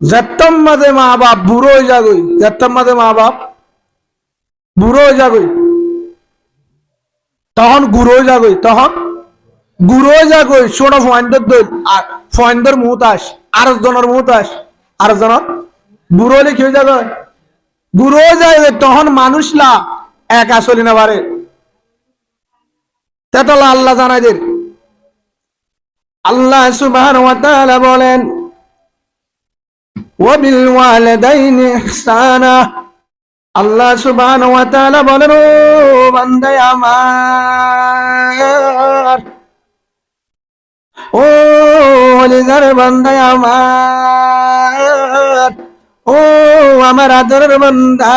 যেতম মাঝে মা বাপ বুড়ো হয়ে যাগই, যেতম মাঝে মা বাপ বুড়ো হয়ে যাগই, তখন গুড়ো হয়ে যাগই, তখন গুড়ো হয়ে যাগই। ছোট ফয়েন্ডের দই আর ফয়েন্ডের মুহূর্ত আস, আর জনের মুহূর্ত আস, আর জনের বুড়ো হলে কি হয়ে যাবে? বুড়ো হয়ে যাবে। তখন মানুষলা একা চলি না পারে। তেতলা আল্লাহ জানাইদের, আল্লাহ সুবহানাহু ওয়া তাআলা বলেন ওয়া বিল ওয়ালিদাইনি ইহসানা। আল্লাহ সুবহানাহু ওয়া তাআলা বলেন, ও বান্দা আমার, ও ওলিদার বান্দা আমার, ও আমার আদরের বান্দা,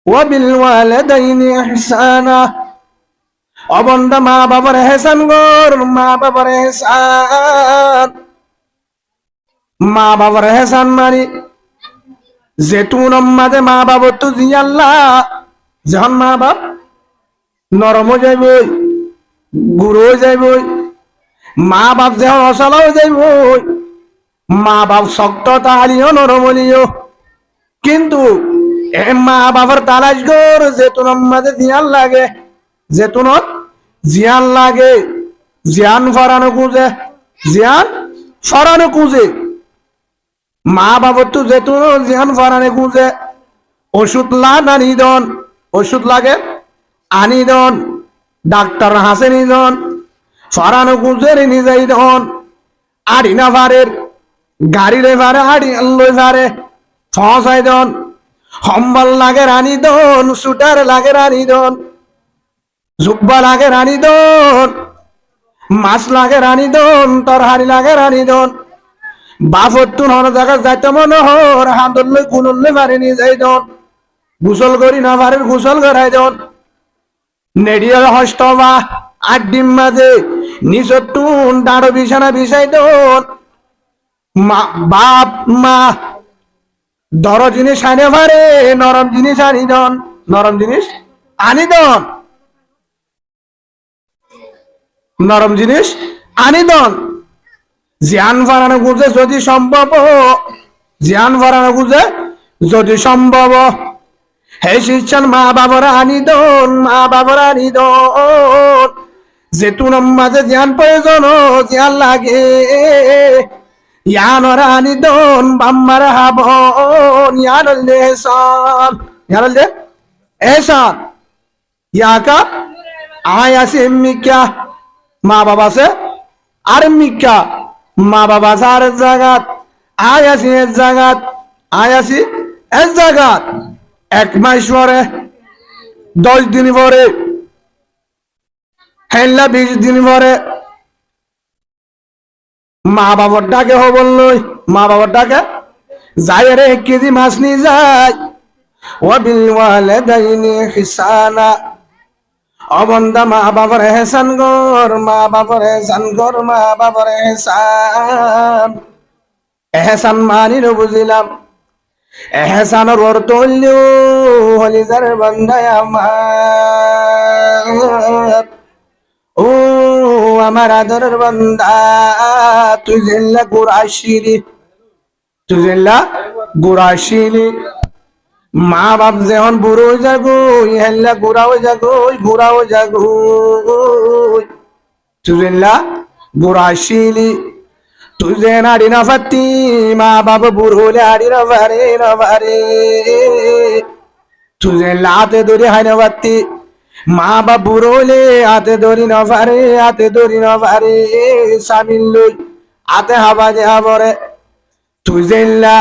ওয়া বিল ওয়ালিদাইনি ইহসানা। ও বান্দা, মা বাবার এহসান কর, মা বাবার এহসান। মা বাবার এহসান মানে যেটুন মাঝে মা বাবা তো জিয়াল্লাহ, যখন মা বাপ নরম হয়ে যাইব, গুড়ো হয়ে যাইব, মা বাপ যখন অসল হয়ে যাইব, মা বাপ শক্ত তাহারিও নরম হলিও। কিন্তু এ মা বাবার তালাশ কর যেতুন মাঝে জিয়ান লাগে, যেতুনত জিয়ান লাগে, জিয়ান ফরানো খুঁজে, জিয়ান ফরানো খুঁজে। মা বাবার তো যেহেতু জিয়ান ফরানে খুঁজে, ওষুধ লাগ আনি দন, ওষুধ লাগে আনি দন, ডাক্তার হাসে নিদন, ফরানো খুঁজে নিজেই দন, আড়ি না পারের গাড়ি রে পারে, আড়ি লই পারে ফসাই দন, হম্বল লাগে রানি দন, সুটার লাগে রানি দন, জুব্বা লাগে রানি দন, মাছ লাগে রানি দন, তরহারি লাগে রানি দন। বাফতুন হন জায়গা যাইতে মনে হর হাঁদলে গুনলে পারেনি যাই দন, গুসল করি না পারেন গুসল করাই দন। নেডিয়াল হস্তবা আট ডিম মাঝে নিচটুন দাঁড়ো বিছানা বিছাই দন। বাপ মা দর জিনিস আনে পারে, নরম জিনিস আনি দন, নরম জিনিস আনি দন, নরম জিনিস আনি দন। জ্ঞান ফরানো গুজে যদি সম্ভব, জ্ঞান ফরানো গুজে যদি সম্ভব, হে শিক্ষণ মা বাবার আনি দন, মা বাবার আনি দন। যেতুন মাঝে জ্ঞান প্রয়োজন, জ্ঞান লাগে, ইয়ানর আনি দন, বাম্মার হাবন, ইয়ানলে এহসান, ইয়ানলে এহসান। ইয়াকা আয় আছে এমনিকা, মা বাবা আছে আর মিকা, মা বাবা সার জাগাত, আয় আসি এর জাগাত, আয় আসি এর জাগাত। 1 মাস পরে, 10 দিন পরে, হেল্লা 20 দিন পরে মা বাবার ডাকে হবল নই, মা বাবার ডাকে যাই রে 1 কেজি মাছ নিয়ে যায়। ওয়া বিল ওয়ালিদাইনি ইহসানা। অবন্দা মা বাবার এহসান গর, মা বাবার এহসান গর, মা বাবার এহসান। এহসান মানির বুঝিলাম, এহসানের অর্থ হইলেও হলিদার বান্দায় আমার, ও আমার আদরের বান্দা, তুই জেল্লা গুড়াশিরি, তুই জেল্লা গুড়াশিরি। মা বাপ যখন বুড়ো হয়ে যাগো, হেল্লা গুড়া হয়ে যাগো, গুড়া হয়ে যাগো, তুজেল্লা গুড়াশিলি। তুই যে নাড়ি না ফাতি, মা বাপ বুড়ো হলে আড়ি না পারে, না পারে। তুই যে হাতে ধরে হাই না পাতি, মা বাপ বুড়ো হলে হাতে ধরি না পারে, হাতে ধরি না পারে। সামিল লই হাতে হাবা যে হাবরে, তুই জেল্লা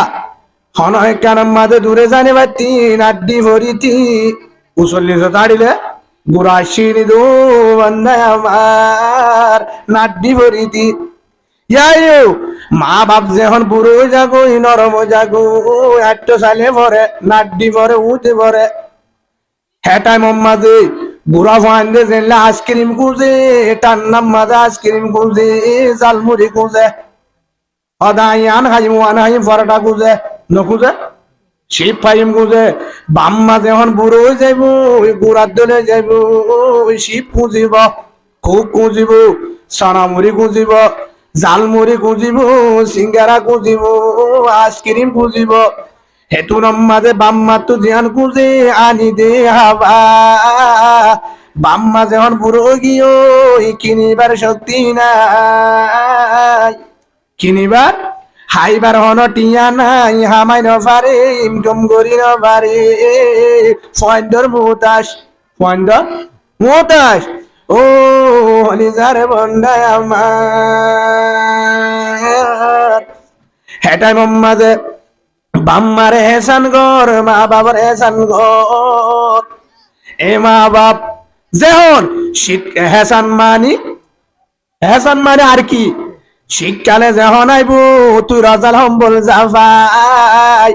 হনয় কারণ মাঝে দূরে জানে পাতি, নাড্ডি ভরিতি উচল্লিশ দাঁড়িলে গুড়া সিঁড়ি দো বান্দায় আমার, নাড্ডি ভরিতি। ইয়াইও মা বাপ যখন বুড়ো যাগো, নরম যাগো, একটু সালে ভরে নাড্ডি ভরে উঠে ভরে। হ্যাঁ টাইম মাঝে বুড়া ফাইন্দে জেলে আইসক্রিম খুঁজে, টান্নাম মাঝে আইসক্রিম খুঁজে, জালমুড়ি খুঁজে, সদাই আন খাইম আন খাইম পরোটা খুঁজে, নখুঁজে শিব পাইম খুঁজে। বাম্মা যখন বুড়ো হয়ে যাইব, গুড়ার দলে যাইব, শিব খুঁজিব, খুব খুঁজিব, সানামুড়ি খুঁজিব, জালমুড়ি খুঁজিব, সিঙ্গারা খুঁজিব, আইসক্রিম খুঁজিব, হেতুর মাঝে বাম্মা তো ধ্যান খুঁজে আনি দে হাবা। বাম্মা যখন বুড়ো গিয়ে কিনিবার শক্তি নাই, কিনিবার হাইবার হন টিয়া নাই, হামাই নপারে ইনকম করি নপারে, ফয়েন্ডর মুতাস, ফয়েন্ডর মুতাস। ও হলিজার বন্ডায় আমার হেটাই মাঝে বাম্মারে হেসান গর, মা বাবার হেসান গর। এ মা বাপ যেহন শীত হেসান মানি, হেসান মানে আর কি, শীতকালে যখন আইব তুই রাজাল হম্বল যাবাই,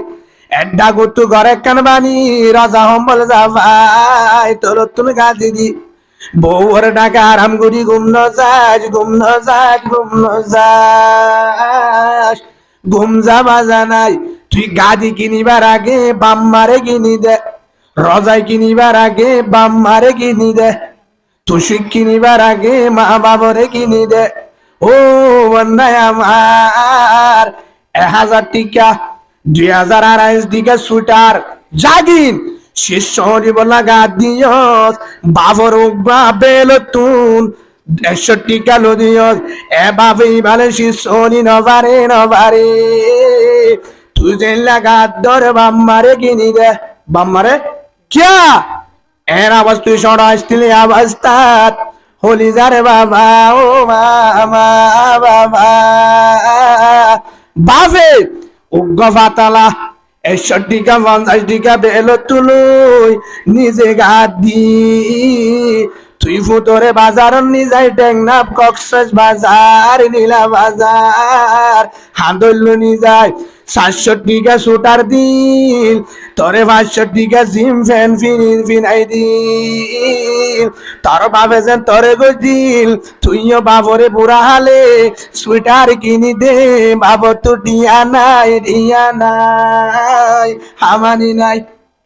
এড্ডা গুতু ঘরে কান বানি রাজা হম্বল যাবাই, তোর তুমি গাছি দি বউর ডাকা আরাম করি ঘুম ন যাস, ঘুম ন যাস, ঘুম ন যাস, ঘুম যাবা জানাই। তুই গাদি কিনিবার আগে বাম্মারে কিনি দে, রজাই কিনিবার আগে বাম্মারে কিনি দে, তুষিক কিনিবার আগে মা বাবরে কিনি দে। ও বন্ধায় আমার 1000 টাকা 2028 দিকে সুটার জাগিন শিষ্যরি বলা গা দিয়স, বাবর উগবা বেলতুন 150 টাকা লো দিয়স। এ বাবি ভালে শিষ্যরি নবারে নবারে, তুই যে লাগা ধরে বাম্মারে কিনি দে, বাম্মারে কিয়া এর আওয়াজ তুই সরা আসছিলি আওয়াজ তার হলি যারে বাবা, ও বাবা বাবা বাজে উগ্র ফাতালা 61 টাকা 50 টাকা বেল তুলুই নিজে গাদ দি, তুই ফুতরে বাজার নিজাই টেংনাপ কক্সেস বাজার নীলা বাজার হাঁদল্য নিজাই 700 টাকা সুটার দিল, তোরে 500 টাকা জিম ফ্যান ফিনাই দিল, তোর বাবে যেন তোরে গো দিল, তুইও বাবরে বুড়া হালে সুইটার কিনি দে, বাবর তো ডিয়া নাই হামানি নাই,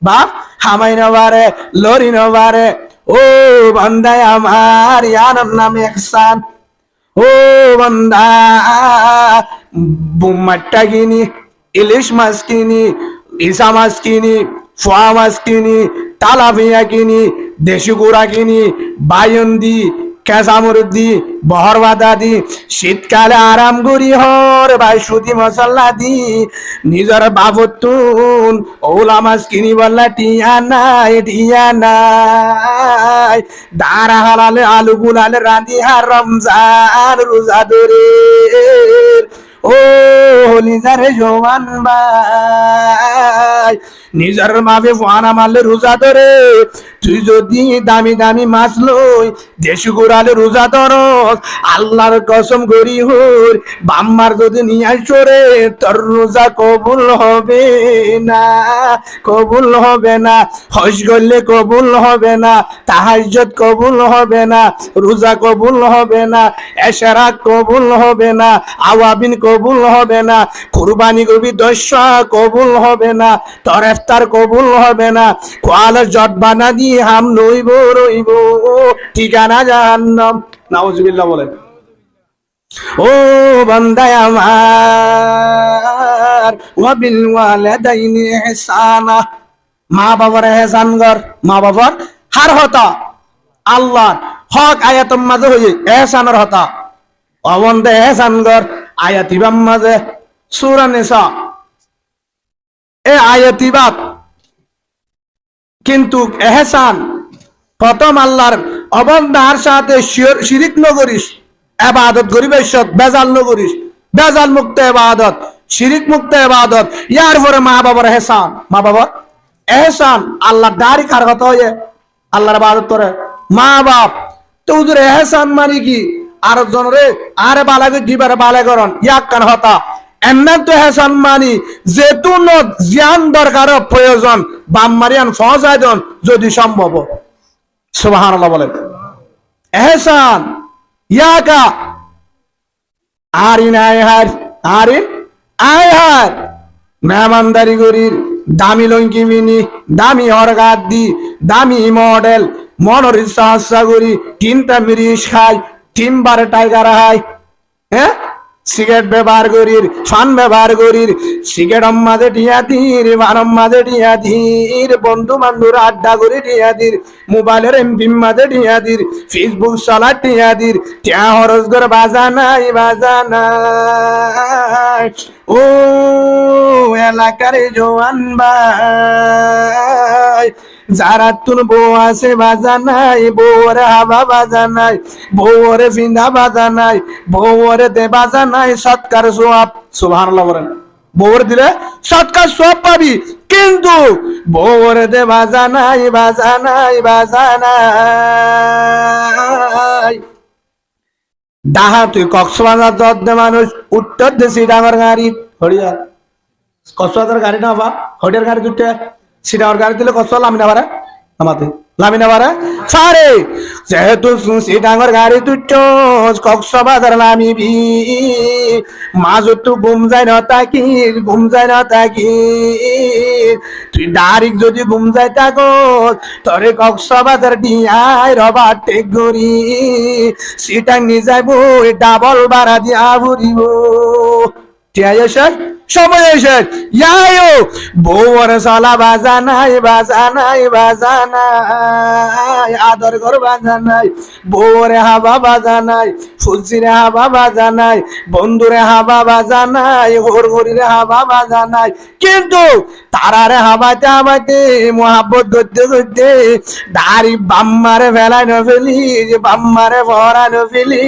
বাপ হামাই নবারে লরি নবারে। ও বান্দায় আমার ইয়ার নাম একসান, ও বান্দা বুম্মাটা কিনি, ইলিশ মাছ কিনি, ইসা মাছ কিনি, ফোয়া মাছ কিনি, তালাপিয়া কিনি, দেশি গুড়া কিনি, বায়ন্দি কেঁচামরুদি বহরবাদা দি, শীতকালে আরাম করি হর ভাই সুতি মশলা দি, নিজের বাবতুন ওলা মাছ কিনি বললা টিয়া নাই, দাঁড়া হালালে আলু গুলালে রাঁধি হার রমজান রোজা ধরে। ও নিজের জওয়ান ভাই নিজের মাবে ফানা মারলে রোজা ধরে, তুই যদি দামি দামি মাছ লই দেশি গুড়ালে রোজা ধর, আল্লাহর কসম করি হর বাম্মার যদি নিয়ে আসরে তোর রোজা কবুল হবে না, কবুল হবে না, হজ করলে কবুল হবে না, তাহাজ্জুদ কবুল হবে না, রোজা কবুল হবে না, এশরা কবুল হবে না, আওয়াবিন কবুল হবে না, কুরবানি করবি দশা কবুল হবে না, তোর ইফতার কবুল হবে না, কোয়ালে জট বানা দিয়ে হাম নইব রইব ঠিকানা জাহান্নাম। নাউজুবিল্লাহ বলেন। ও বান্দায় আমার ওয়াবিল ওয়ালিদাইনি ইহসানা, মা বাবার এহসান কর, মা বাবার হার হতা আল্লাহর হক আয়াতের মাঝে হয়ে এহসানের হতা, অবন্দে এহসান কর আয়াতিবাম মাঝে সূরা নিসা এ আয়াতিবাদ। কিন্তু এহসান প্রথম আল্লাহর অবন্দার সাথে শিরিক নগরিস, ইবাদত করিবে সৎ বেজাল নগরিস, বেজাল মুক্ত ইবাদত, শিরিক মুক্ত ইবাদত। ইয়ার পরে মা বাবার এহসান, মা বাবার এহসান আল্লাহর দাড়ি কার কথা হয়ে আল্লাহর ইবাদত করে মা বাপ। তো উজুর এহসান মানে কি আর জনরে আরে বালাগে দিবারে বালে করন ইয়াক কান হতা এমন তো এহসান মানি যেতু ন জ্ঞান দরকার প্রয়োজন বাম্মারিয়ান ফজাই দেন যদি সম্ভব। সুবহানাল্লাহ বলেন। এহসান ইয়াকা আরিন আয়হার, আরিন আয়হার মেহমানদারি করির দামি লঙ্কি মিনি, দামি হরগাত দি, দামি মডেল মনের ইচ্ছা করি 3টা মিরিশ খাই, 3 বারে টাইগার হাই, হ্যাঁ সিগারেট ব্যবহার করির, ফান ব্যবহার করির, সিগারেট মাঝে টিয়া দির, বারম মাঝে টিয়া দির, বন্ধু বান্ধব আড্ডা করে টিয়া দির, মোবাইলের এমপি মাঝে টিয়া দির, ফেসবুক চলা টিয়া দির, টিয়া হরস করে বাজা নাই বাজা নাই। ও এলাকার জোয়ান ভাই, যারা তুন বউ আছে বাজা নাই, বউরে হাবা বাজা নাই, বউরে ফিন্দা বাজা নাই, বউরে দে বাজা নাই, সৎকার সোয়াব, সুবহানাল্লাহ বলেন। বউরে দিলে সৎকার সোয়াব পাবি, কিন্তু বউরে দে বাজা নাই বাজা নাই বাজা নাই। ডাহা তুই কক্সবাজার দে মানুষ উত্তর দেশি ডাঙর গাড়ি হরিয়া কক্সবাজার গাড়ি না বা হরিয়ার গাড়ি দুটো সিটার গাড়ি দিলে কষ্ট লামিনা পারে আমাদের লামিনা পারে সারে যেহেতু সিটাঙ্গর গাড়ি দুটো কক্সবাজার নামিবি মাঝে তো ঘুম যায় না তাকি ঘুম যায় না তাকি তুই ডাইরেক্ট যদি ঘুম যায় থাকো তোরে কক্সবাজার ডিয়ায় রবার টেক গরি সিটাং নিয়ে যাইবো ডাবল ভাড়া দিয়া ঘুরিব সময় এসে যাইও বউর সালা বাজা নাই বাজা নাই বাজা নাই, আদর ঘর বাজা নাই, বউরে হাবা বাজা নাই, ফুজিরে হাবা বাজা নাই, বন্ধুরে হাবা বাজা নাই, ঘর ঘরিরে হাবা বাজা নাই, কিন্তু তারারে হাবাতে হাবাতে মোহাব্বত করতে করতে দাড়ি বাম্মারে ফেলাই নফেলি বাম্মারে ভরা নফেলি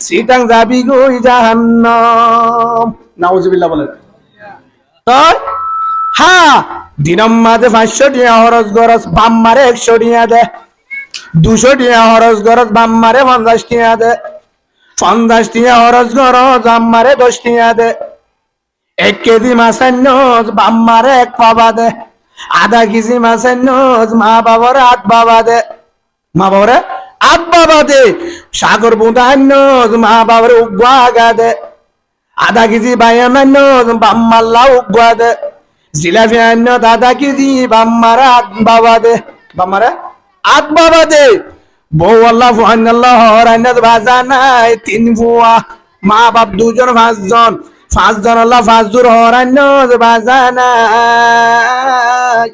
সিটাং যাবি গই জাহান্নাম। নাউজুবিল্লাহ বলেন। হ্যাঁ দিনম মাঝে 500 টিয়া হরস গরস বাম্মারে 100 টিয়া দে, 200 টিয়া হরস গরস বাম্মারে 50 টিয়া দে, 50 টিয়া হরস গরস বাম্মারে 10 টিয়া দে, 1 কেজি মাছের নোজ বাম্মারে 1 পাবা দে, আধা কেজি মাছের নোজ মা বাবারে 8 বাবা দে, মা বাবারে 8 বাবা দে, সাগর বুঁদার নোজ মা বাবারে উগা দে, আধা কেজি বায়ান্ন বাম্মাল্লা উগা দে, জিলাপি আন্য আধা কেজি বাম্মারা 8 বাবা দে, বাম্মারা 8 বাবা দে, বউ আল্লাহ ফুয়ান আল্লাহ হরাইনাত বাজা নাই 3 ফুয়া, মা বাপ 2 জন 5 জন, 5 জন আল্লাহ 5 জোর হরাইনাত বাজা নাই,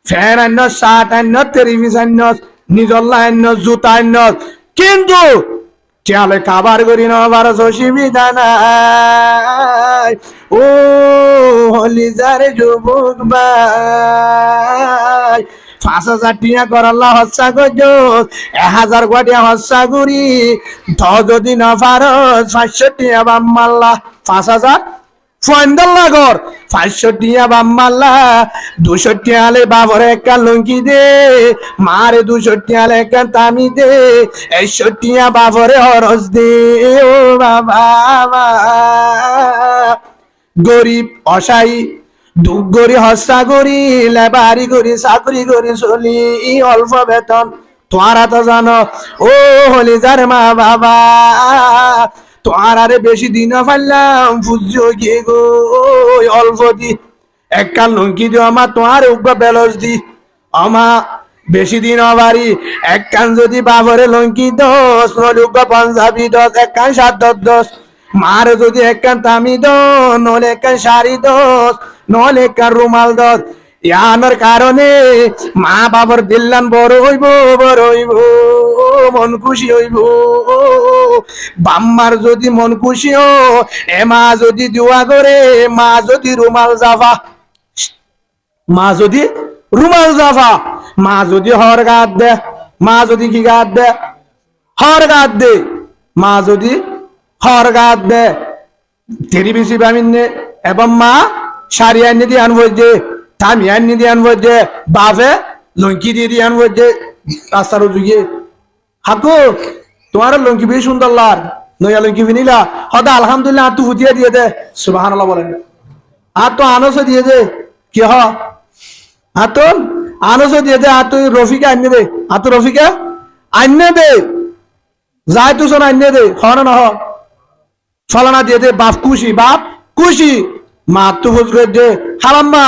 ফ্যান আন্য শার্ট আন্য টেলিভিশন আন্য নিজল্লা আন্য জুতা আন্য, কিন্তু চালে খাবার করি নবার অসুবিধা নাই। ও হলি যারে যুবক ভাই 5000 টিয়া করাল্লা হস্যা করছ 1000 কোটিয়া হস্যা করি তো যদি না পারস 500 টিয়া বাম মাল্লা 5000 ফন্ডাল্লা ঘর 500 টিয়া বাম মাল্লা 200 টিয়ালে বাবরে একটা লঙ্কি দে মারে 200 টিয়ালে একটা তামি দে 100 টিয়া বাবরে হরস দে ও বাবা গরিব অসাই দুঃখ গরি হস্যা করি লেবারি করি চাকরি করি চলি অল্প বেতন তোরা তো জানো ও হলি যার মা বাবা তোর আরে বেশি দিন ফাইলাম ফুজিও গিয়ে গো অল্প দি একটা লঙ্কি দিও আমার তোমার উগ্র বেলস দি আমা বেশি দিন বাড়ি এক কান যদি বাবরে লঙ্কি 10 নলে উগ্র পাঞ্জাবি 10 এক কান 7-10 মার যদি এক কান তামি 10 নলে এক কান শাড়ি 10 নলে এক কান রুমাল 10 ইয়ানোর কারণে মা বাবার দিল্লান বড় হইব মন খুশি হইব বাম্মার যদি মন খুশি হো এ মা যদি দোয়া করে মা যদি রুমাল জাফা মা যদি রুমাল জাফা মা যদি হর গাত দে মা যদি কি গাত দে হর গাত দে মা যদি হর গাত দে তেরি বেশি বামিনে এবং মা শাড়ি আনি দিয়ে আনবো যে থামি আনি দিয়ে আনবো যে বাপে লঙ্কি দিয়ে আনবো যে রাস্তার যুগে হাকু তোমার লঙ্কি বেশি সুন্দর লার নয়া লঙ্কি বিনিলা হদা আলহামদুলিল্লাহ তু ফুটিয়ে দিয়ে দে সুবহানাল্লাহ বলেন আর তো আনসে দিয়ে দে কি হ আর তো আনসে দিয়ে দে আর তুই রফিকা আনিয়ে দে আর তো রফিকা আনিয়ে দে যাই তুই শোন আনিয়ে দে হন না হ ফলানা দিয়ে দে বাপ খুশি মা তু ফুজ করে দে হালাম্মা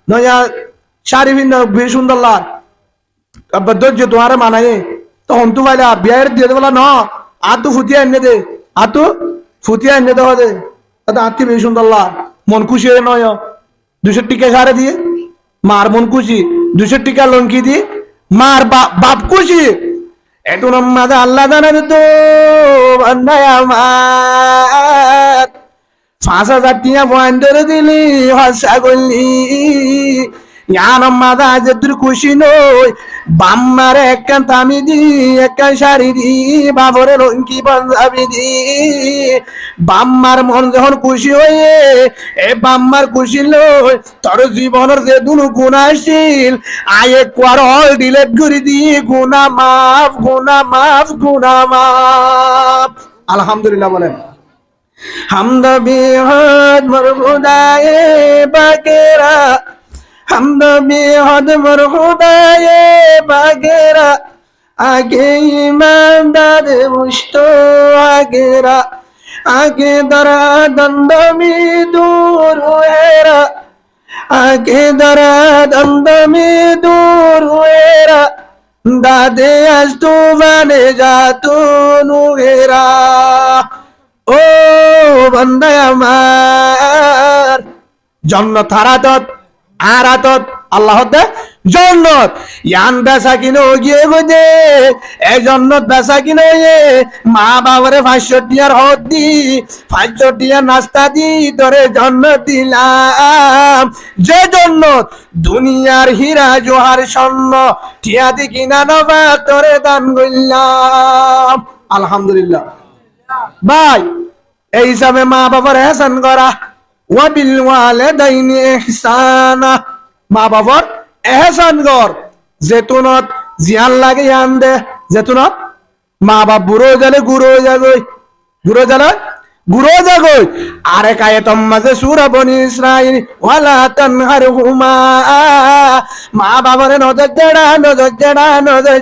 নয়া শাড়ি ভিন্ন বেশি সুন্দর লার ধৈর্য তোমার মানায় তখন তু পাইলা বিয়ের দিয়ে দেবলা ন আর তু ফুটিয়ে আনিয়ে দে আর তু ফুটি আনলে তো হবে আত্মীয় বেশি সুন্দর মন খুশি হয়ে নয় 200 টিকা সারে দিয়ে মার মন খুশি 200 টিকা লঙ্কি দিয়ে মার বাপ খুশি এটু মাঝে আল্লাহ জানাবে তো বান্দায় আমার 5,000 টিয়া বন্ধ দিলি হসা করলি মাদা যেদুর খুশি নই বাম্মার একখান তামি দি একখান শাড়ি দি বাবরে রঙ্কি পাঞ্জাবি দি বাম্মার মন যখন খুশি হয়ে এ বাম্মার খুশি লই তোর জীবনের যে দুনু গুণ আসিল আয়ে কোয়ার অল ডিলেট করে দি গুনা মাফ গুনা মাফ গুনা মাফ আলহামদুলিল্লাহ বলেন হামদ বিহদ মরহুদায়ে বাকেরা হামদ বিহদ মরহুদায়ে বাকেরা আগে ইমানদার মুষ্ট আগেরা আগে দরা দন্দমি দূর হেরা আগে দরা দন্দমি দূর হেরা দাদে আজ তু মানে যা তু নুহেরা ও বান্দায় আমার জন্নত হারাতত আরাতত আল্লাহ জন্নত ইয়ান বেসা কিনো গিয়ে বুঝে এই জন্নত বেসা কিনো মা বাবারে 500 টিয়ার হদ দি 500 টিয়ার নাস্তা দি তোরে জন্নত দিলাম যে জন্নত দুনিয়ার হীরা জোহার স্বর্ণ টিয়া দি কিনা নবা তোরে দান করলাম আলহামদুলিল্লাহ ভাই এই হিসাবে মা বাবার এহসান করা ওয়াবিল ওয়ালিদাইনি ইহসানা মা বাবার এহসান কর যেতুনত জিয়ান লাগে আন দে যেতুনত মা বাপ বুড়ো জালে গুরো জাগই আরেক আয়াতম মাঝে সূরা বনি ইসরাইল ওয়ালা তানহারহুমা মা বাবারে নজর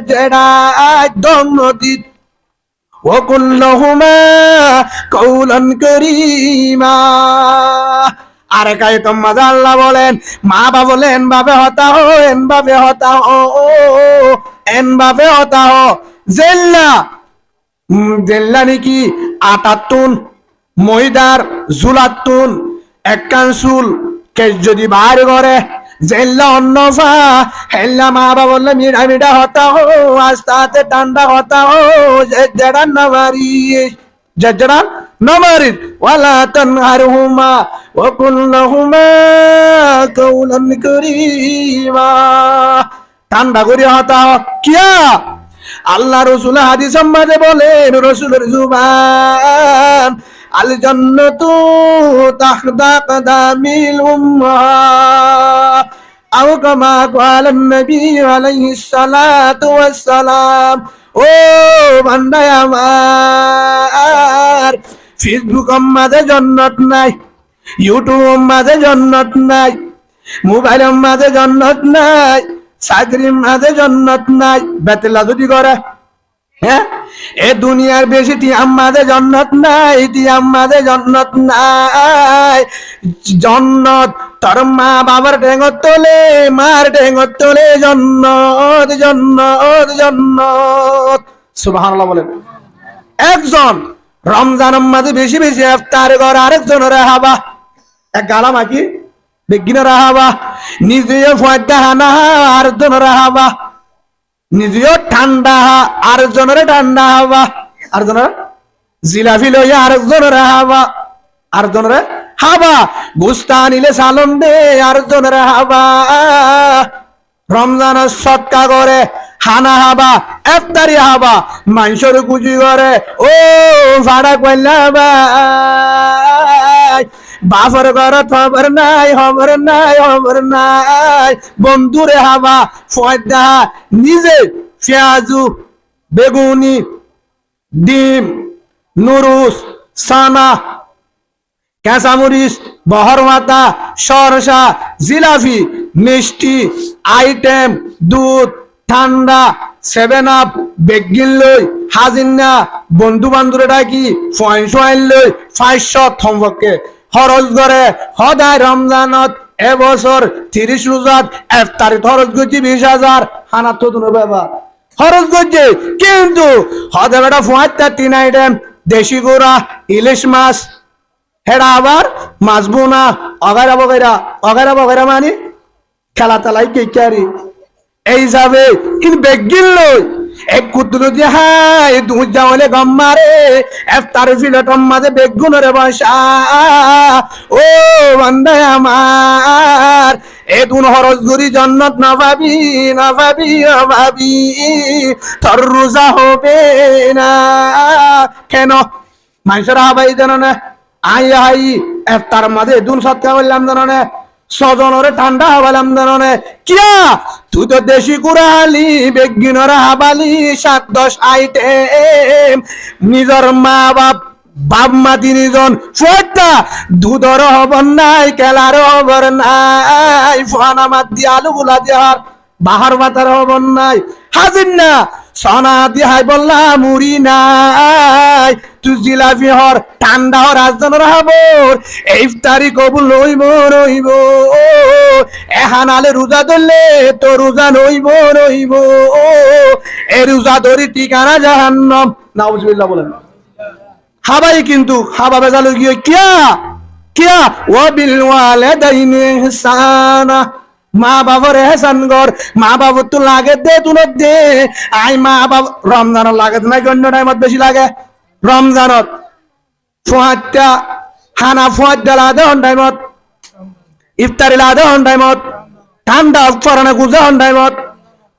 জেড়া একদম নদী وقل لهما قولا كريما আরেক আয়াতে মাঝে আল্লাহ বলেন মা বাবা বলেন ভাবে হতা হো এন ভাবে হতা হো জেল্লা নাকি আটাতুন ময়দার জুলাতুন একখান চুল কে যদি বার করে জেল্লা অন্নফা হেল্লা মা বাবা বললে মিঠা মিঠা হতা হো আস্তে আস্তে ঠান্ডা হতা হো জেডা নামারিদ ওয়ালা তানহারহুমা ওয়া কুল লাহুমা কাওলান কারীমা ঠান্ডা করে হতা হো কিয়া আল্লাহ রাসূল হাদিস সম্বন্ধে বলেন রাসূলের জুবান আল জান্নাতু তাহতা কদামিল উম্মাহ আও কামা ক্বালান নবী আলাইহিস সালাতু ওয়াস সালাম ও বান্দায় আমার ফেসবুক মাঝে জান্নাত নাই ইউটিউব মাঝে জান্নাত নাই মোবাইল মাঝে জান্নাত নাই চাকরির মাঝে জান্নাত নাই বেতলা যদি করে হ্যাঁ এ দুনিয়ার বেশি তিয়াম মাঝে জান্নাত নাই জান্নাত তোর মা বাবার ঠেঙত তোলে মার ঠেঙত তোলে জান্নাত সুবহানাল্লাহ বলেন একজন রমজানের মাঝে বেশি বেশি ইফতার করে আরেকজনের হাবা এক গালাম আকি বেগিনের হাবা নিজেও ফয়দা হানা আরেকজনের হাবা নিজেও ঠান্ডা আরেকজনের ঠান্ডা হাবা আরেকজনের জিলাপি লইয়া আরেকজনের হাবা আরেকজনের হাবা গুস্তা নিলে সালন দে আরেকজনের হাবা রমজানের সৎকা করে হানা হাবা ইফতারি হাবা মানুষের কুচি করে ও ভাড়া কইলা ভাই বাপর ঘরত খবর নাই বন্ধুরে হাবা ফয়দা নিজে পেঁয়াজু বেগুনি ডিম নুরুস সানা কাঁচামরিচ বহরমাতা সরসা জিলাপি মিষ্টি আইটেম দুধ ঠান্ডা 7 আপ বেগিন লই হাজিনা বন্ধু বান্ধবরে ডাকি ফয়েন লই 500 থম্বকে খরচ করে সদায় রমজানত এবছর 30 রোজাত ইফতারি খরচ করছি 20,000 হানাত তো বাবা খরচ করছে কিন্তু সদায় বেটা 3 আইটেম দেশি গুড়া ইলিশ মাছ হেরা আবার মাছ বোনা অগাইরা বগাইরা অগাইরা বগাইরা মানে খেলা তালাই কেকারি এই যাবে ইন বেগিল লই এক কুতুল দিয়ে হাই দুধ যাওয়ালে গম মারে এফতার ফিলটম মাঝে বেগুনরে বসা ও বান্দা আমার এ দুন হরজ গুরি জান্নাত না ভাবি না ভাবি না ভাবি তোর রোজা হবে না কেন মানুষের হাবাই জানো না আই আই এফতার মাঝে দুন সৎকা বললাম জানো না সজনরে ঠান্ডা হবালাম জানে কিয়া তুই তো দেশি কুড়ালি বেগিনর হাবালি 7-10 আইটেম নিজর মা বাপ মা তিনজন ফুয়াটা দুধর হবর নাই কেলার হবর নাই ফানা মাত দিয়ে আলু গুলা দিয়ার বাহার ভাতার হবর নাই হাজির না সনা দিহাই বললাম মুড়ি নাই তুই জিলাপি হর ঠান্ডা হর রাজধানের হাবর ইফতারি কবুল হইব রইব এহানালে রোজা ধরলে তো রোজা নইব রইব এ রোজা ধরি ঠিকানা জাহান্নাম নাউজুবিল্লাহ বলেন হাবাই কিন্তু হাবা বেজাল গিয়ে কিয়া কিয়া ওয়া বিল ওয়ালিদাইনি ইহসানা মা বাবার এহসান কর মা বাবা তো লাগে দে তুই দে আই মা বাবা রমজানত লাগে না অন্য টাইমত বেশি লাগে রমজানত ফুয়াটা হানা ফুয়াটা লাদে হন টাইমত ইফতারি লাদে হন টাইমত ঠান্ডা ফরানা গুজা হন টাইমত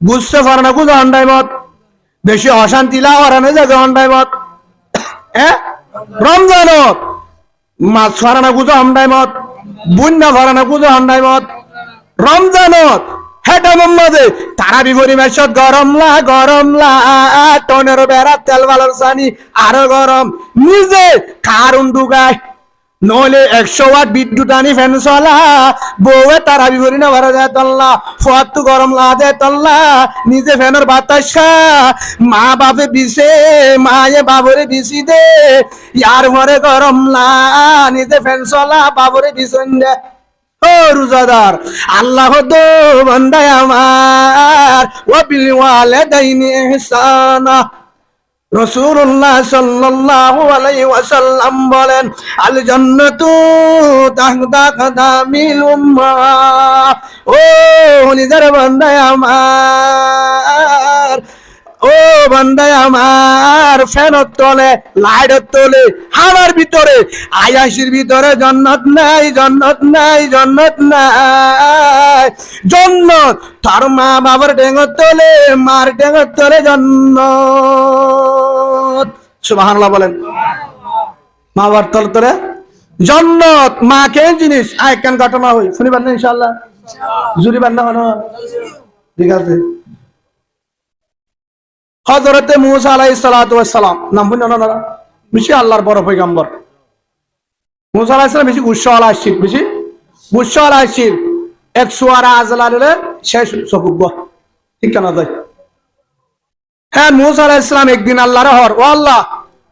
গুসে ফরানা গুজা হন টাইমত বেশি অশান্তি লা ওরানে জায়গা হন টাইমত রমজানত মাছ ফরানা গুজা হন টাইমত বুন্না ফরানা গুজা হন টাইমত রমজানত হেটা মম্মদে তারা বিপরি মেশত গরম লা টনের বেড়া তেল বালর সানি আরো গরম নিজে কারুন ডুগায় নইলে 100 ওয়াট বিদ্যুৎ আনি ফ্যান চলা বউয়ে তারা বিপরি না ভরা যায় তল্লা ফত গরম লা দেয় তল্লা নিজে ফ্যানের বাতাস খা মা বাপে বিছে মায়ে বাবরে বিছি দে ইয়ার ঘরে গরম লা নিজে ফ্যান চলা বাবরে বিছন দে ও রোজাদার আল্লাহ দো বান্দা আমার ওয়া বিল ওয়ালিদাইনি ইহসানা রাসূলুল্লাহ সাল্লাল্লাহু আলাইহি ওয়াসাল্লাম বলেন আল জান্নাতু তাহতা কাদামিল উম্মাহ ও নিজের বান্দা আমার ও বান্দা আমার ফ্যানের তলে লাইটের তলে হাওয়ার ভিতরে আয়াসির ভিতরে জান্নাত নাই জান্নাত নাই জান্নাত নাই জান্নাত তার মা বাবার ডেঙ্গর তলে মার ডেঙ্গর তলে জান্নাত সুবহানাল্লাহ বলেন মা বাবার তলে তলে জান্নাত মা কেন জিনিস আই কেন ঘটনা হই শুনিবেন না ইনশাআল্লাহ জুরি বান্না হনো ঠিক আছে হযরতে মূসা আলাইহিস সালাতু ওয়াস সালাম নাম শুনেন না বেশি আল্লাহর বড় পয়গম্বর মূসা আলাইহিস সালাম বেশি গুসসাওয়ালা আসছিল বেশি গুসসাওয়ালা আসছিল এক সুয়ারা আজলালে শেষ সকুব ঠিক না যায় হ্যাঁ মূসা আলাইহিস সালাম একদিন আল্লাহর হর ও আল্লাহ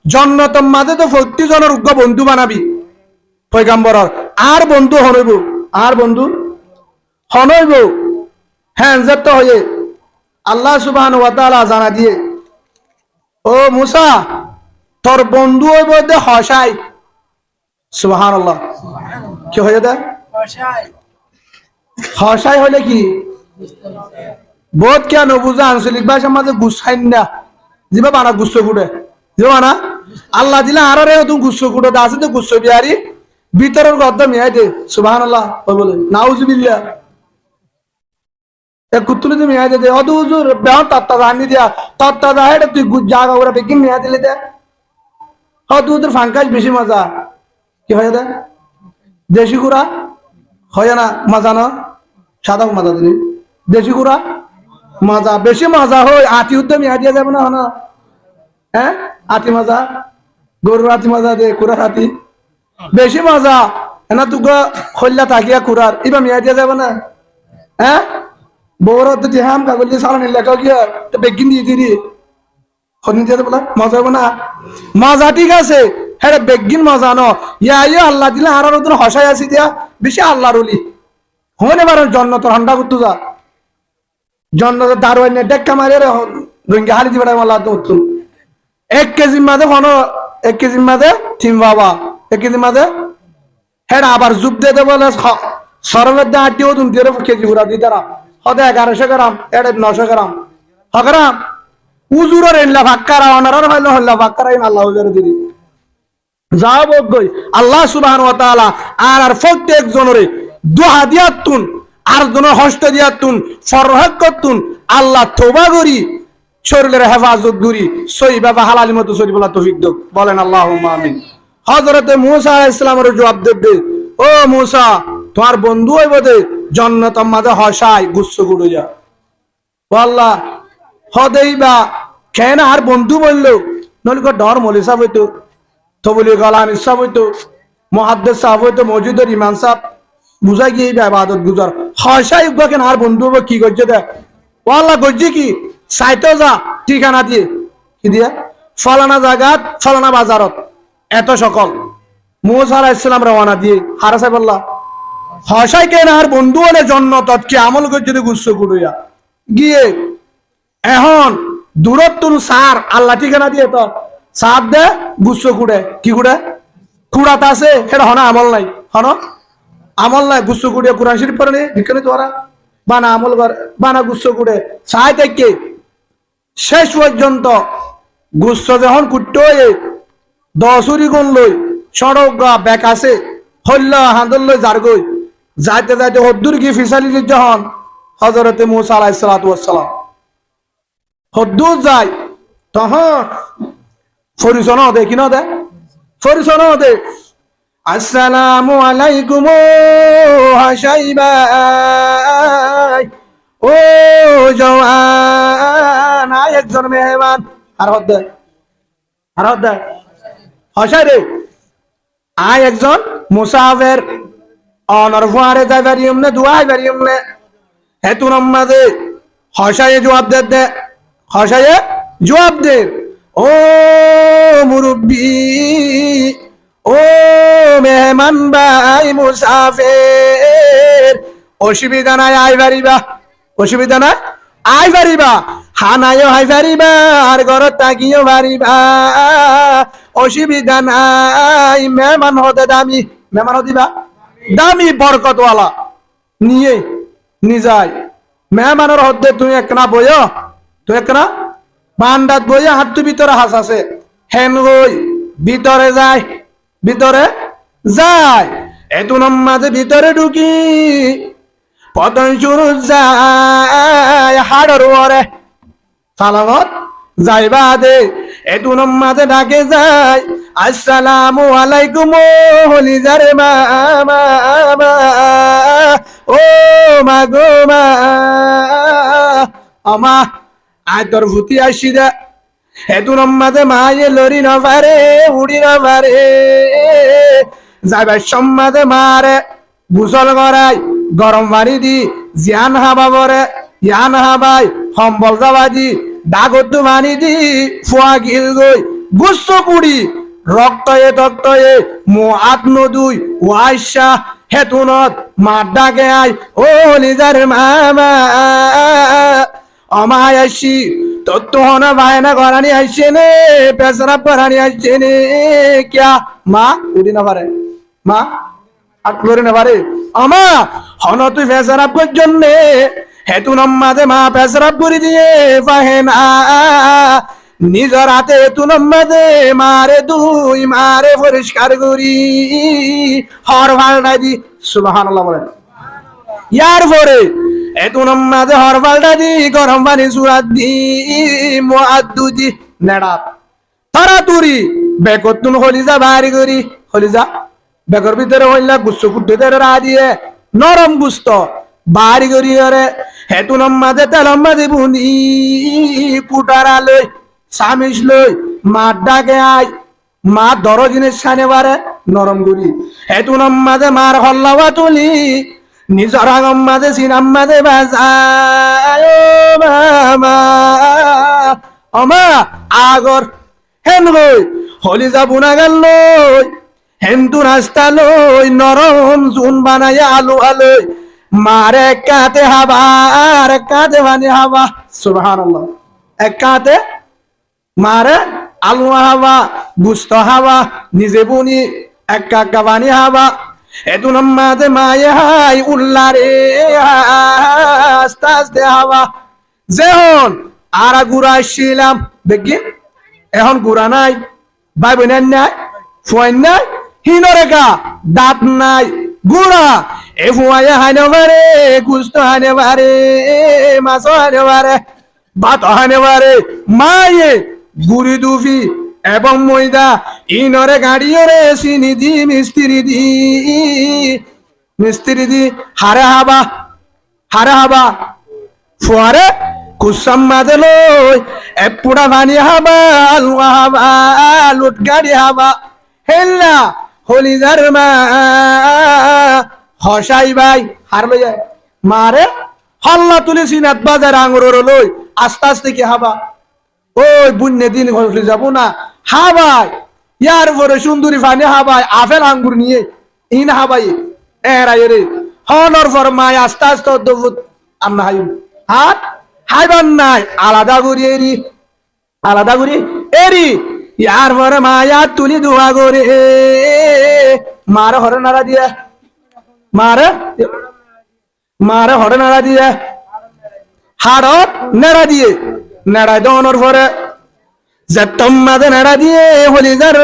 জান্নাতের মাঝে তো প্রতি জনের উগ্র বন্ধু বানাবি পয়গম্বরর আর বন্ধু হনইব আর বন্ধু হনইব হ্যাঁ যত হয়ে আল্লাহ সুবহানাহু ওয়া তাআলা জানা দিয়ে ও মুসা তোর বন্ধু হইব দে হসাই সুবহানাল্লাহ কি হয়ে দে হসাই হলে কি বহুত কেন বুঝা আঞ্চলিক ভাষার মাঝে গুসাইন না জিবা বানা গুচ্ছ কুড়ে জিবা বানা আল্লাহ দিলে আরো রে তুমি গুচ্ছ কুড়ে আছে তো গুচ্ছ বিহারি ভিতরের গদ্দ মিয়াই দে সুবহানাল্লাহ বলে নাউজুবিল্লাহ কুতুলে তুমি মিয়া দে অদু হুজুর বেহন তত্তা জানি দিয়া তত্তা জাহেড তুই জায়গা ওরা বেগিন মিয়া দিলে দে অদু হুজুর ফাঙ্কাস বেশি মজা কি হয় দে দেশি কুড়া হয় না মজা না সাদা মজা দিলি দেশি কুড়া মজা বেশি মজা হয় আতি উদ্যম মিয়া দিয়া যাবে না না হ্যাঁ আতি মজা গরুর আতি মজা দে কুড়ার আতি বেশি মজা না তুগো খল্লা থাকিয়া কুড়ার এবার মিয়া দিয়া যাবে না হ্যাঁ বড় তো হাম কাগজ সালানি লেখা গিয়া তো বেগিন দিয়ে দিদি খনি দিয়ে বলা মজা হবে না মজা ঠিক আছে হ্যাঁ বেগিন মজা ন ইয়া আল্লাহ দিলে আর নতুন হসাই আসি দিয়া বেশি আল্লাহর ওলি হনে বার জন্নত ঠান্ডা করতে যা জন্নত দারোয়ান ডেক্কা মারে রোহিঙ্গা হালি দিবে আল্লাহ তো 1 কেজি মাঝে হন 1 কেজির মাঝে 3 বাবা 1 কেজির মাঝে হ্যাঁ আবার জুপ দিতে বলে সরমের দা 8 কেজি পুরা দিতে রাম হতে 1100 গ্রাম এটা 900 গ্রাম হকরাম উজুরের এল্লা ভাক্কারা অনারার হইলো হল্লা ভাক্কারা আল্লাহ উজুরে দিদি যাবো গই আল্লাহ সুবহানাহু ওয়া তাআলা আর প্রত্যেক জনরে দুহা দিয়াতুন আর জনের হস্ত দিয়াতুন ফরহাক করতুন আল্লাহ তওবা করি শরীরের হেফাজত করি সহি বাবা হালালি মতো শরীর বলা তৌফিক দাও বলেন আল্লাহুম্মা আমিন হযরতে মূসা আলাইহিস সালামের জবাব দেবে ও মূসা তোমার বন্ধু হইব দে জান্নাতের মাঝে হসাই গুচ্ছ গুড়ো যা আল্লাহ হদেইবা কেন আর বন্ধু বললো নলিক ডর মলি সাহেব হইতো তো বলি গলাম ইসাব হইতো মুহাদ্দিস সাহেব হইতো মসজিদের ইমাম সাহেব বুঝাই গিয়ে ইবাদত গুজার হসাই কেন আর বন্ধু হইব কি করছে দেখ ও আল্লাহ করছে কি সাইতো যা ঠিকানা দিয়ে কি দিয়া ফলানা জায়গাত ফলানা বাজারত এত সকল মূসা আলাইহিস সালাম রওনা দিয়ে হারা সাহেব আল্লাহ হসাই কেন আর বন্ধু হলে জন্নতত কি আমল করছে গুচ্ছ গুড়িয়া গিয়ে এখন দূরত্ব সার আল্লাহ ঠিকানা দিয়ে তো সার দে গুচ্ছ কুড়ে কি কুড়ে কুড়াত আছে এটা হনা আমল নাই হন আমল নাই গুচ্ছ কুড়িয়ে কোরআন শরীফ পড়ে নি বিজ্ঞানী তোরা বানা আমল কর বানা গুচ্ছ কুড়ে সাই থেকে শেষ পর্যন্ত গুচ্ছ যখন কুট্টো হয়ে 10 গুণ লই সড়ক গা ব্যাক আছে হল্লা হাঁদল লই যার গই যাইতে যাইতে হদ্দুর কি ফিসালি যখন হযরতে মূসা আলাইহিস সালাতু ওয়াস সালাম হদ্দুর যায় তখন ফরিসন দে কি না দে ফরিসন দে আসসালামু আলাইকুম হাসাইবাই ও জওয়ান একজন মেহমান আর হদ্দে হসাই রে আয় একজন মুসাফির অনর ফুয়ারে যাই বারিয়ম না দুয়াই বারিয়ম না হেতু নামাজে হসায়ে জবাব দে হসায়ে জবাব দে ও মুরব্বি ও মেহমান ভাই মুসাফির অসুবিধা নাই আই পারিবা অসুবিধা নাই আই পারিবা হানায়ও হাই পারিবা আর ঘরত থাকিও পারিবা অসুবিধা নাই মেহমান হতে দামি মেহমান হতিবা দামি বরকতওয়ালা নিয়ে নিজাই মেহমানের হতে তুই একনা বইয় তুই একনা বান্দাত বইয়া হাত ভিতরে হাস আছে হেন গই ভিতরে যায় এত নামাজে ভিতরে ঢুকি পতন শুরু যায় হাড়র ওরে সালামত যাইবা দে এত নামাজে ডাকে যায় আসসালামু আলাইকুম হলি যারে মামা ও মা গো মা আমা আয় তোর ভূতি আসি দে হেতু নম্মাদে মায়ে লরি না পারে উড়ি না পারে যাইবার সম্মাদে মারে গুসল করাই গরম পানি দি জিয়ান হাবা বরে ইয়ান হাবাই সম্বল যাবাদি ডাগত মানি দি ফুয়া গিল গই গুচ্ছ কুড়ি রক্তয়ে মো আত্ম দুই ওয়াইশা হেতুনত মার ডাকে আই ও লিজার মামা অমায় আসি তত্ত্ব হনা বায়না করানি আসছে নে পেশরাব করানি আসছে নে ক্যা মা উড়ি না পারে মা আটলরি না পারে আমা হন তুই পেশরাব কর জন্যে হেতু নামাজে মা পেশরাব করে দিয়ে পাহে না নিজের হাতে হেতু নামাজে মারে দুই মারে পরিষ্কার করি হর ভালটা দি সুবহানাল্লাহ বলেন ইয়ার পরে এতু নামাজে হর ভালটা দি গরম পানি সুরাত দি মুআদ্দু দি নেড়াত তাড়াতাড়ি বেকতুন হলিজা বাড়ি করি হলিজা বেকর ভিতরে হইলা গুচ্ছ ফুটে ধরে রা দিয়ে নরম গুস্ত বাড়ি করি রে হেতু নামাজে তেলম মাঝে বুনি কুটারা লই সামিস লই মার ডাকে আই মা দর জিনিস খানে বারে নরম গুড়ি হেতু নামাজে মার হল্লাওয়া তুলি নিজর আগম মাঝে সিনাম মাঝে বাজায় মামা অমা আগর হেন লই হলি যাবো না গেল লই হেন্দু রাস্তা লই নরম জুন বানায় আলু আলুই মারে কাতে হাবা আর কাতে বানি হাবা সুবহানাল্লাহ এক কাতে মারে আলু হাবা গুস্ত হাবা নিজে বুনি একা বানি হাবা এতু নামাজে মায়ে হাই উল্লারে আস্তে আস্তে হাবা যেহন আরা গুড়া আসছিলাম দেখি এখন গুড়া নাই ভাই বোনের নাই ফুয়াই নাই হিনরেখা দাঁত নাই গুড়া এ ফুয়াইয়া হাইনে পারে গুস্ত হাইনে পারে মাছ হাইনে পারে ভাত হাইনে পারে মায়ে গুড়ি দুফি এবং ময়দা ইনরে গাড়িওরে চিনি দি মিস্ত্রি দি হারে হাবা ফুয়ারে কুসাম মাঝে লই এপুড়া ভানি হাবা আলুয়া হাবা লুট গাড়ি হাবা হেল্লা হলিদার মা হসাই ভাই হার লই যায় মারে হল্লা তুলে সিনাত বাজার আঙুর লই আস্তে আস্তে কি হাবা ওই বুন্নে দিন ঘরে যাব না হাবাই ইয়ার পরে সুন্দরী ফানি হাবাই আপেল আঙ্গুর নিয়ে ইন হাবাই এরাই রে হনর পর মায় আস্তে আস্তে অদ্ভুত আমরা হাই হাত হাইবান নাই আলাদা করি এরি ইয়ার পরে মায়া তুলি দোয়া করে মারে হরে নাড়া দিয়ে মারে হরে নাড়া দিয়ে হাড়ত নেড়া দিয়ে নেড়াই দনর পরে যে তোমাদে নেড়া দিয়ে হলি যার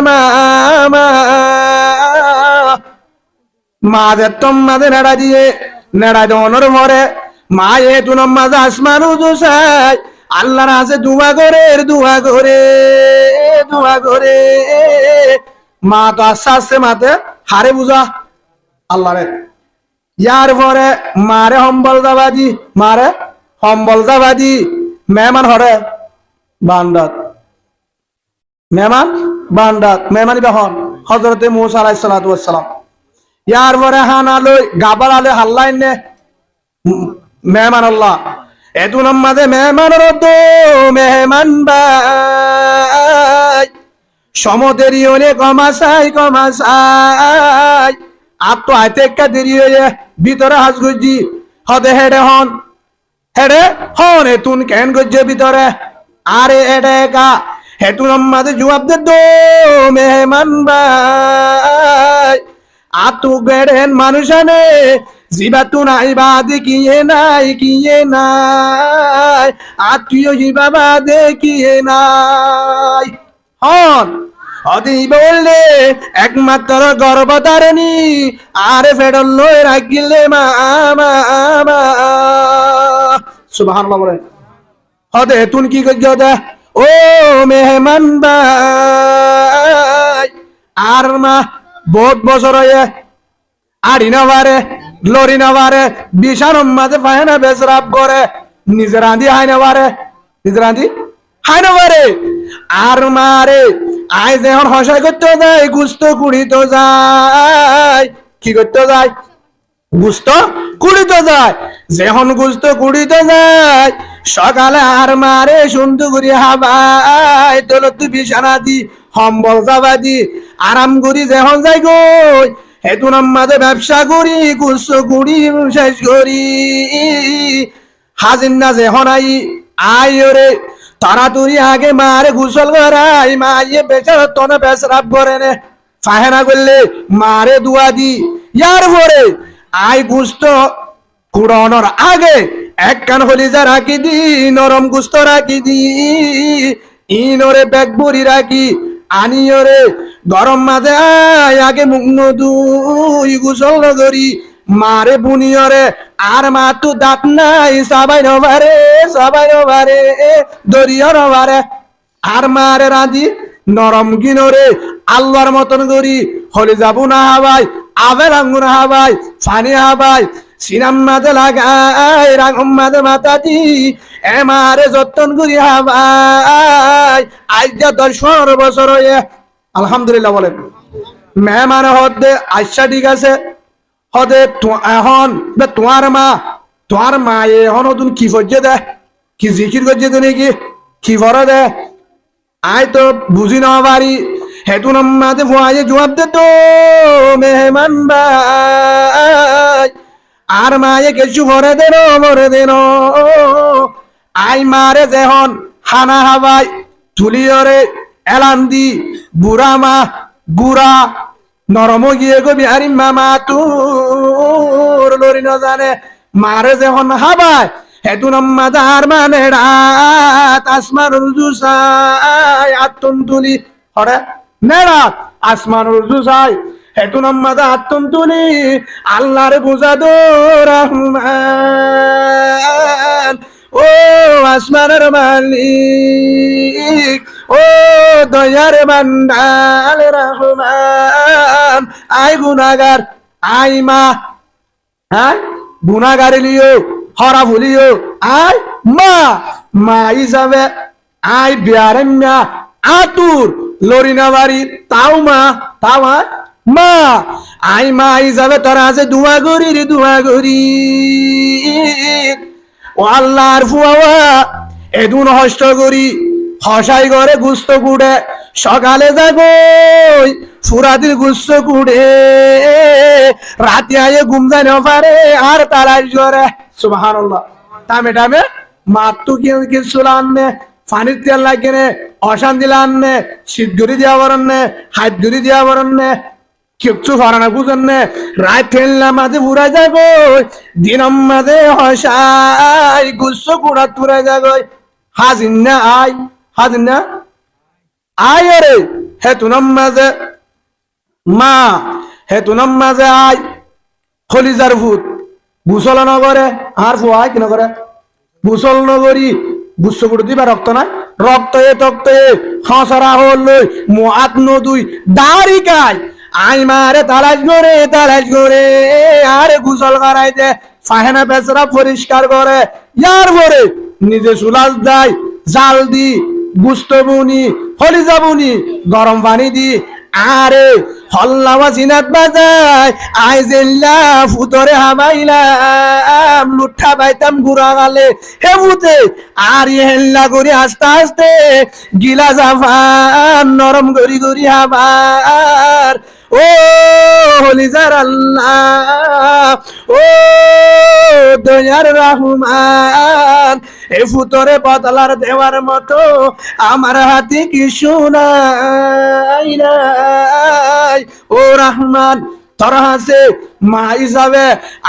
মাদের তোমাদে নেড়া দিয়ে নেড়াই দনর পরে মায়ে তু নমাজে আসমানু দোসাই আল্লাহর আছে দোয়া করে মা তো আস্তে আস্তে মাতে হারে বুঝা আল্লাহরে ইয়ার পরে মারে হম্বল দাবাদি মেহমান হরে বান্দাত মেহমানি বেহন হজরতে মুসা আলাইহিস সালাতু ওয়াস সালাম ইয়ার পরে হানা লই গাবাল আলে হাল্লাই নে মেহমান আল্লাহ এতু নামাজে মেহমান ভাই সমদেরি হলে কমাসাই আর তো আইতে একটা দেরি হয়ে ভিতরে হাজ গজি হদে হেডে হন এতুন কেন গজ্জে ভিতরে আরে এডে একা হেতু নামাজে জবাব দে দো মেহমান ভাই আতু বেড়েন মানুষানে জিবাতু নাই বাদে কিয়ে নাই আত্মীয় জিবা বাদে কিয়ে নাই হন অদি বললে একমাত্র গর্ভধারণী আরে ফেডল লই রাখিলে মা সুবহানাল্লাহ বলেন হদে তুন কি কইছো দে ও মেহমান ভাই আর মা বহুত বছর হয়ে আড়ি না পারে লরি না পারে বিশান মাঝে পায় না বেসরাপ করে নিজের রাঁধি হাই না পারে আর মারে আই যখন হসাই করতে যায় গুস্ত কুড়িতে যায় কি করতে যায় গুস্ত কুড়িতে যায় যখন গুস্ত কুড়িতে যায় সকালে আর মারে সুন্দর করি হাবাই তোলত বিছানা দি হম্বল যাবাদি আরাম করি যখন যাই গই হেতু নামাজে ব্যবসা করি গুস্ত কুড়ি শেষ করি হাজির না যখন আই ওরে তাড়াতাড়ি আগে মারে গুসল করাই মাইয়ে বেচারা তনে বেসরাপ করে নে ফাহেনা করলে মারে দুয়া দি ইয়ার পরে আই গুস্ত কুড়ানোর আগে এক কান হলিজা রাখি দি নরম গুস্ত রাখি দি ইনরে ব্যাগ বড়ি রাখি আনি ওরে গরম মাঝে আয় আগে মুখ দুই গুসল নগরি মারে বুনিয়রে আর মা তো দাঁত নাই সবাই নবারে দরিয়া নবারে আর মারে রাজি নরম গিনরে আল্লাহর মতন করি হলে যাবো না হাবাই আবেল আঙ্গুর হাবাই ফানি হাবাই সিনাম মাঝে লাগাই রাগম মাঝে মাথা দি এ মারে যত্ন করি হাবাই আজ যা 10 বছর হয়ে আলহামদুলিল্লাহ বলেন মেহমান হদে আচ্ছা ঠিক আছে হদে এখন তোমার মা এখন নতুন কি ফজে দে কি জিকির করছে তো নাকি কি ফর দে আয় তো বুঝি না পারি হেতু নামাতে ভুয়াইয়ে জবাব দে তো মেহমান ভাই আর মায়ে কিছু ভরে দেন আই মারে যেহন হানা হাবাই তুলিয়রে এলান্দি বুড়া মা গুড়া নরম গিয়ে গো বিহারি মামা তোর লরি ন জানে মারে যখন হাবায় হেতু নম্মাদার মানে রাত আসমান উজুসাই আত্তন তুলি হরে নেরাত আসমান উজুসাই হেতু নম্মাদা আত্তন তুলি আল্লাহর বুঝা দো রহমান ও আসমানের মালিক ও দয়ার বান্দাল রহমান আই গুনাহগার আই মা হ্যাঁ গুনাহগারি লিও হরা ভুলিও আই মা হিসাবে আই বিয়ারেম্যা আতুর লরিনাবাড়ি তাও মা মা আই মা হিসাবে তোরা আছে দুয়া করি রে দুয়া করি ও আল্লাহর ফুয়া এদুন হষ্ট করি হসাই করে গুস্ত কুড়ে সকালে যাগই ফুরাদির গুস্ত কুড়ে রাতে আয়ে ঘুম যায় না পারে আর তারাই জরে সুবহানাল্লাহ টামে টামে মাতু কিছু আননে পানির তেল লাগে নে অশান্তি আননে শীত ঘুরি দিয়া বরণনে হাত ঘুরি দিয়া বরণনে কিচ্ছু ফরানা বুঝেননে রাত ফেললাম মাঝে পুরা যাগো দিনম মাঝে হসাই গুস্ত কুড়া তুরা যাগই হাজিন না আয় রে হে তুনম মাঝে মা হে তুনম মাঝে আয় খলিজার ভূত গুসল নগরে আর ফুয়াই কি নগরে গুসল নগরী গুস্স করে দিবা রক্ত নাই রক্ত এ তক্ত এ খসরা হল মুআত নদুই দাড়ি কায় আই মারে তালাশ করে আরে গুসল করাই দে ফাহেনা পেছরা পরিষ্কার করে ইয়ার পরে নিজে সুলাস দেয় জাল দি গুস্ত বুনি হলিজা বুনি গরম পানি দি আরে হল্লাওয়া জিনাত বাজায় আই জেল্লা ফুতরে হামাইলাম লুঠা বাইতাম গুড়া গালে হে ভূতে আর হেল্লা করি আস্তে আস্তে গিলা জাফান নরম গরি হাবার ও হলিজার আল্লাহ ও দয়ার রহমান এ ফুতরে বদলার দেওয়ার মতো আমার হাতে কিছু নাই ও রহমান তোর হাসে মা হিসাবে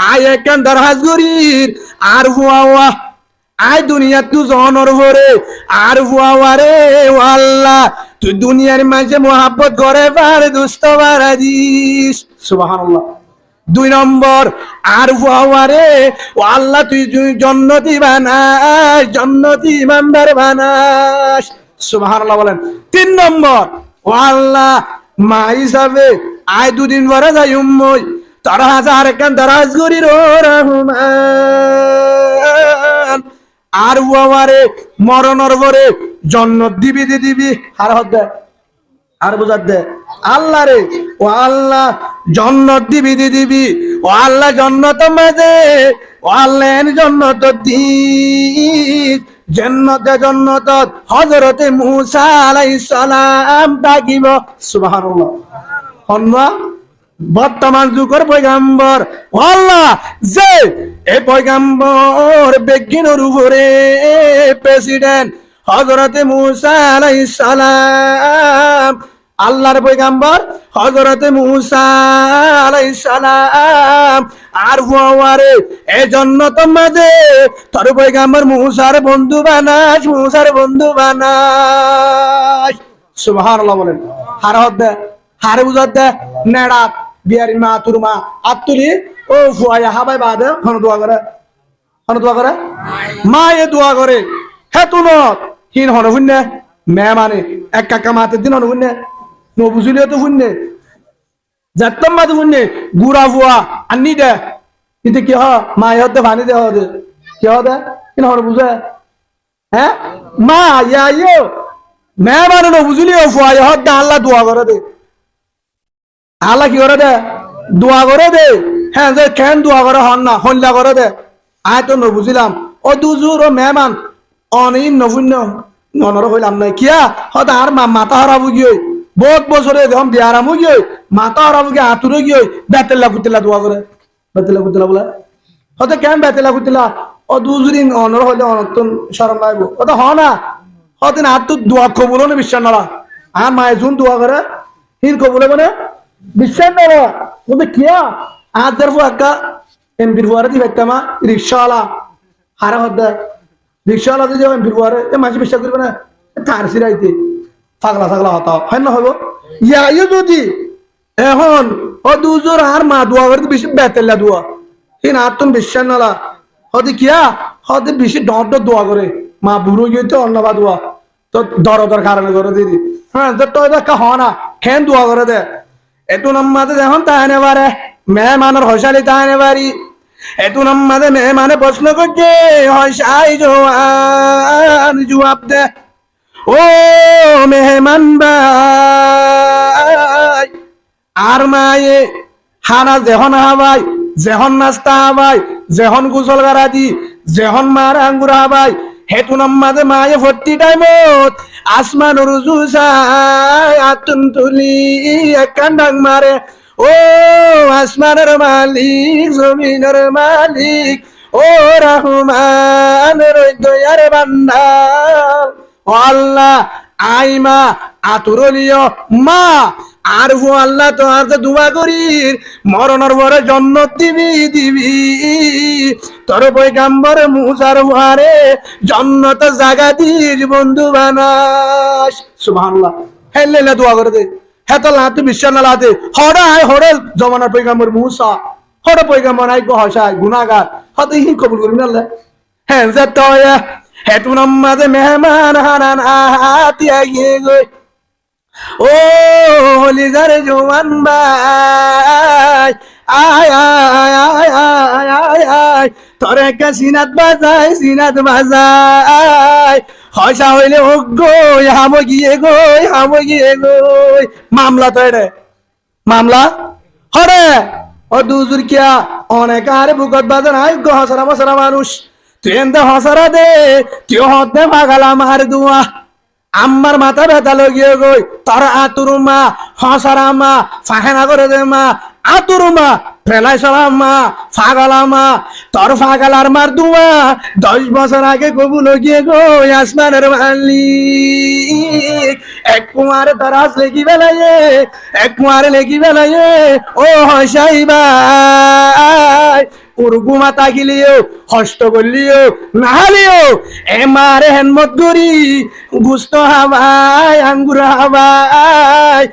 আয় একখান দরহাজ গরির আর হুয়া আয় দুনিয়া তু জনর ভরে আর হুয়া রে ও আল্লাহ তুই দুনিয়ার মাঝে মোহাব্বত করে পার দুস্থ বারাদিস সুবহানাল্লাহ 2 নম্বর আর হুয়ারে ও আল্লাহ তুই জান্নাতি বানাস জান্নাতি ইমানদার বানাস সুবহানাল্লাহ বলেন 3 নম্বর ও আল্লাহ মা হিসাবে আয় 2 দিন পরে যাই উম্মই তোর হাজার কান দরাজ করি রো রহমান আর হুয়ারে মরণর পরে জান্নাত দিবি আর হদ্দে আর বুঝাত দে আল্লাহ রে ও আল্লাহ জান্নাত দিবি ও আল্লাহ জান্নাত মাঝে ও আল্লাহ জান্নাত দি জান্নাত হযরতে মূসা আলাইহিস সালাম থাকিব সুবহানাল্লাহ হন্না বর্তমান যুগের পয়গাম্বর আল্লাহ যে এই পয়গাম্বর বেগিনের উপরে প্রেসিডেন্ট হযরতে মূসা আলাইহিস সালাম আল্লাহর পয়গাম্বর হযরতে মূসা আলাইহিস সালাম আর হুয়ারে এই জান্নাত মাঝে তোর পয়গাম্বর মূসার বন্ধু বানাস সুবহানাল্লাহ বলেন হার হদ্দে হারে বুঝাত দে নেড়া বিয়ারি মা তোর মা আত্তুলি ও ফুয়া হাবাই বাদে হন দোয়া করে মা এ দোয়া করে হে তুনত হিন হন হুন্নে মে মানে এক কাকা মাতে দিন হন হুন্নে নো বুঝিলে তো হুন্নে যাত্তম মাতে হুন্নে গুড়া ফুয়া আনি দে কিন্তু কি হ মা হতে ভানি দে হদে কি হদে কিন হন বুঝে হ্যাঁ মা ইয়া মে মানে নো বুঝিলি ও ফুয়া হদ আল্লাহ দোয়া করে দে আল্লাহ কি করে দে দোয়া করে দে হ্যাঁ যে কেন দোয়া করে হন না হল্লা করে দে আয় তো বুঝিলাম ও দুজুর ও মেহমান অনেক নভুন্য ননর হইলাম নাই কিয়া হয়তো আর মাথা হারাবো গিয়ে বহুত বছরে যখন বিয়ারামো গিয়ে মাথা হারাবো গিয়ে আতুরে গিয়ে বেতেলা কুতেলা দোয়া করে বেতেলা কুতেলা বলে হয়তো কেন বেতেলা কুতেলা ও দুজুরি অনর হইলে অনর্তন সরম লাগবো ওটা হ না হয়তো আর তো দোয়া কবুল না বিশ্বাস নড়া আর মায়ে জুন দোয়া করে হির কবুলে মানে বিশ্বাস নেওয়া বলতে কিয়া আদের ফুয়াক্কা এমপির ফুয়ারে দি ব্যক্তামা রিক্সাওয়ালা হারা হদ্দা রিক্সাওয়ালা যদি এমপির ফুয়ারে এ মাঝে বিশ্বাস করবে না তার সিরাইতে পাগলা পাগলা হতা হয় না হইব ইয়া যদি এখন ও দুজোর আর মা দোয়া করে বেশি বেতেল্লা দোয়া হিন আর তুমি বিশ্বাস নালা হতে কিয়া হতে বেশি ডর ডর দোয়া করে মা বুড়ো গিয়ে তো অন্যবা দোয়া তো দরদর কারণে করে দিদি হ্যাঁ তো দেখা হ না খেন দোয়া করে দে এটু নাম্মাতে যখন তাহলে পারে মেহমানের হসালি তাহলে পারি এটু নাম্মাতে মেহমানে প্রশ্ন করছে হসাই জোয়ান জবাব দে ও মেহমান ভাই আর মায়ে হানা যেহন হাবাই যেহন নাস্তা হাবাই যেহন গুসল গারাদি যেহন মার আঙ্গুর হাবাই হেতু নাম্মাদে মায়ে ভর্তি টাইমত আসমান রুজু চাই আতুন তুলি একখান ডাং মারে ও আসমানের মালিক জমিনের মালিক ও রহমানের দয়ার বান্দার ও আল্লাহ আইমা আতুরলিও মা আর হু আল্লাহ তো আর দোয়া করি মরণের পরে জন্নত দিবি দিবি তোর পয়গাম্বর মুসার হারে জন্নত জাগা দিস বন্ধু বানাস সুবহানাল্লাহ হেল্লেলা দোয়া করে দে হেতল না তুই বিশ্বাস না লাতে হড়াই হড়ে জমানার পয়গাম্বর মুসা হড়ে পয়গাম্বর নাই গো হসায় গুনাহগার হতে হি কবুল করবি আল্লাহ হ্যাঁ যত হেতু নামাজে মেহমান হারান আতিয়া গিয়ে গই ও হলিজার জওয়ান ভাই আয় আয় আয় আয় আয় আয় তোর একটা সিনাত বাজায় হয়সা হইলে হোক গই হাম গিয়ে গই মামলা তো এটা মামলা হরে ও দুজুর কিয়া অনেক আরে বুকত বাজার আয় গো হসরা মশরা মানুষ তুই এনতে হসরা দে তুই হতে ভাগালা মার দুয়া আমার মাথা ব্যথা লগিয়ে গই তোর আতুরুমা হসারামা ফাহেনা করে দে মা আতুরুমা ফেলাই সলামা ফাগালামা তোর ফাগালার মার দুয়া 10 বছর আগে কবুল গিয়ে গই আসমানের মালিক এক কুমারে তার হাস লেগি বেলায়ে এক কুমারে লেগি বেলায়ে ও হসাই ভাই উর্গুমা তাকিলিও হস্ত করলিও নাহালিও এমারে হেনমত গরি গুস্ত হাবাই আঙ্গুর হাবাই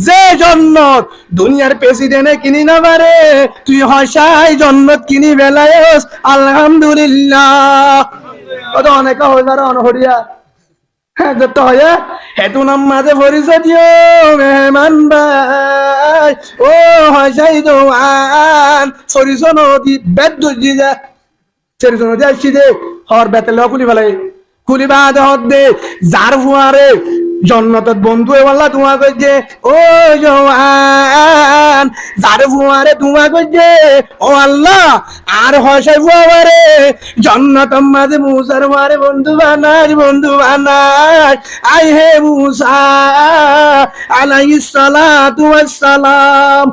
যে জন্নত দুনিয়ার প্রেসিডেন্টে কিনি না পারে তুই হসাই জন্নত কিনি বেলায়স আলহামদুলিল্লাহ কত অনেক হয়ে পারে অনহরিয়া হ্যাঁ তো হয় হেতু নামাজে পরিচয় দিও মেহমান ভাই ও হসাই জওয়ান সরিসন নদী বেদ দজি যা সরিসন নদী আসছি দে হর বেতেল খুলি ফেলাই খুলি বাদ হদ দে যার ফুয়ারে জন্নতত বন্ধু এওয়াল্লা তোমা কইছে ও জওয়ান যার ফুয়ারে তোমা কইছে ও আল্লাহ আর হসাই ফুয়ারে জন্নত মাঝে মুসার মারে বন্ধু বানাস আই হে মুসা আলাইহিস সালাতু ওয়াস সালাম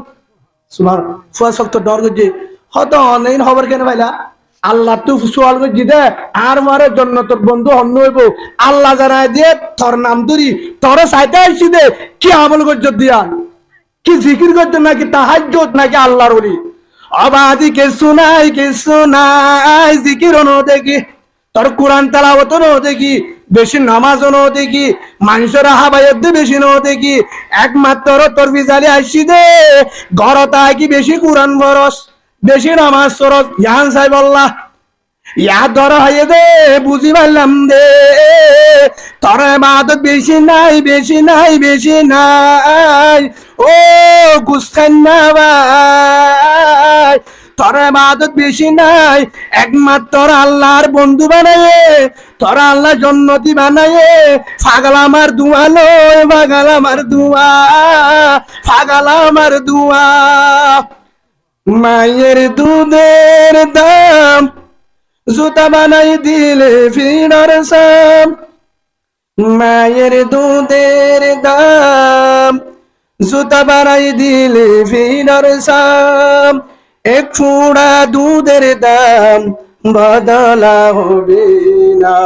সুবহান ফুয়া সব তো ডর গজে হত অনলাইন খবর কেন ভাইলা আল্লাহ তু সোয়াল করে দে আর মারে জন্নতর বন্ধু অন্য হইব আল্লাহ জানাই দিয়ে তোর নাম ধরি তোর সাইতে আইছি দে কি আমল করছ দিয়া কি জিকির করছ নাকি তাহাজ্জুদ নাকি আল্লাহর ওলি অবাদি কে শোনাই জিকির ন দেখি তোর কোরআন তেলাওয়াত ন দেখি বেশি নামাজ ন দেখি মানুষের হাবায়ত বেশি ন দেখি একমাত্র তোর বিজালি আইছি দে ঘর তাকি বেশি কোরআন ফরস বেশি নামাজ সরস ইয়ান সাহেব আল্লাহ ইয়া ধর হয়ে দে বুঝি পারলাম দে তোর ইবাদত বেশি নাই ও গুস্তান না ভাই তোর ইবাদত বেশি নাই একমাত্র আল্লাহর বন্ধু বানায়ে তোর আল্লাহ জন্নতি বানায়ে পাগল আমার দুয়া লয় পাগল আমার দুয়া মায়ের দুধের দাম জুতা বানাই দিলে ফিরার সাম মায়ের দুধের দাম জুতা বানাই দিলে ফিরার সাম এক ফুড়া দুধের দাম বদলা হবে না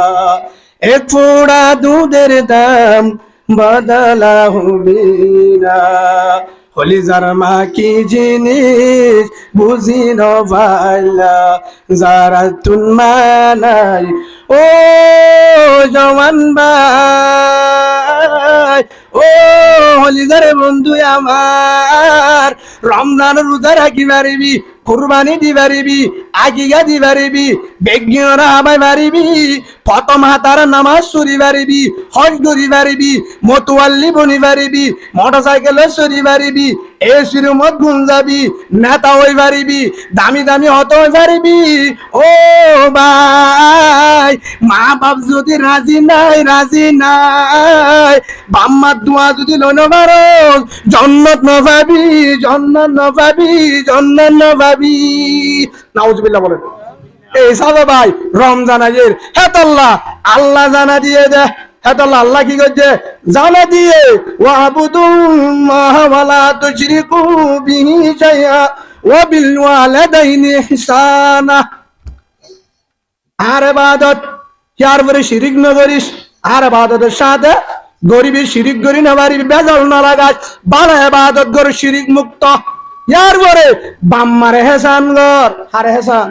এক ফুড়া দুধের দাম বদলাহু বিনা হলিজার মা কি জিনিস বুঝি নবাইলা যারা তুন মানাই ও জওয়ান ভাই ও হলিজার বন্ধু আমার রমজান রোজা রাখি পারিবি কুরবানি দি পারিবি আগিগা দি পারিবি বেজ্ঞরা হাবাই পারিবি প্রথম হাতার নামাজ সরি পারিবি হজ করি পারিবি মতুয়াল্লি বনি পারিবি মোটরসাইকেলে সরি পারিবি এসির মত গুন যাবি নেতা হই পারিবি দামি দামি হত হই পারিবি ও ভাই মা বাপ যদি রাজি নাই বাম্মার দোয়া যদি লইন পারো জন্নত নভাবি নাউজুবিল্লাহ বলেন। এই সাদা ভাই রমজান আজের হেতাল্লাহ আল্লাহ জানা দিয়ে দে হেতাল্লাহ আল্লাহ কি করছে জানা দিয়ে ওয়াবুদুল্লাহ ওয়ালা তুশরিকু বিহি শাইআ ওয়া বিল ওয়ালিদাইনি ইহসানা। আর ইবাদত কার পরে শিরিক না করিস আর ইবাদতের সাথে গরিবের শিরিক করি না বাড়ির বেজাল না লাগাস বালা ইবাদত কর শিরিক মুক্ত ইয়ার পরে বাম্মার এহসান কর আর এহসান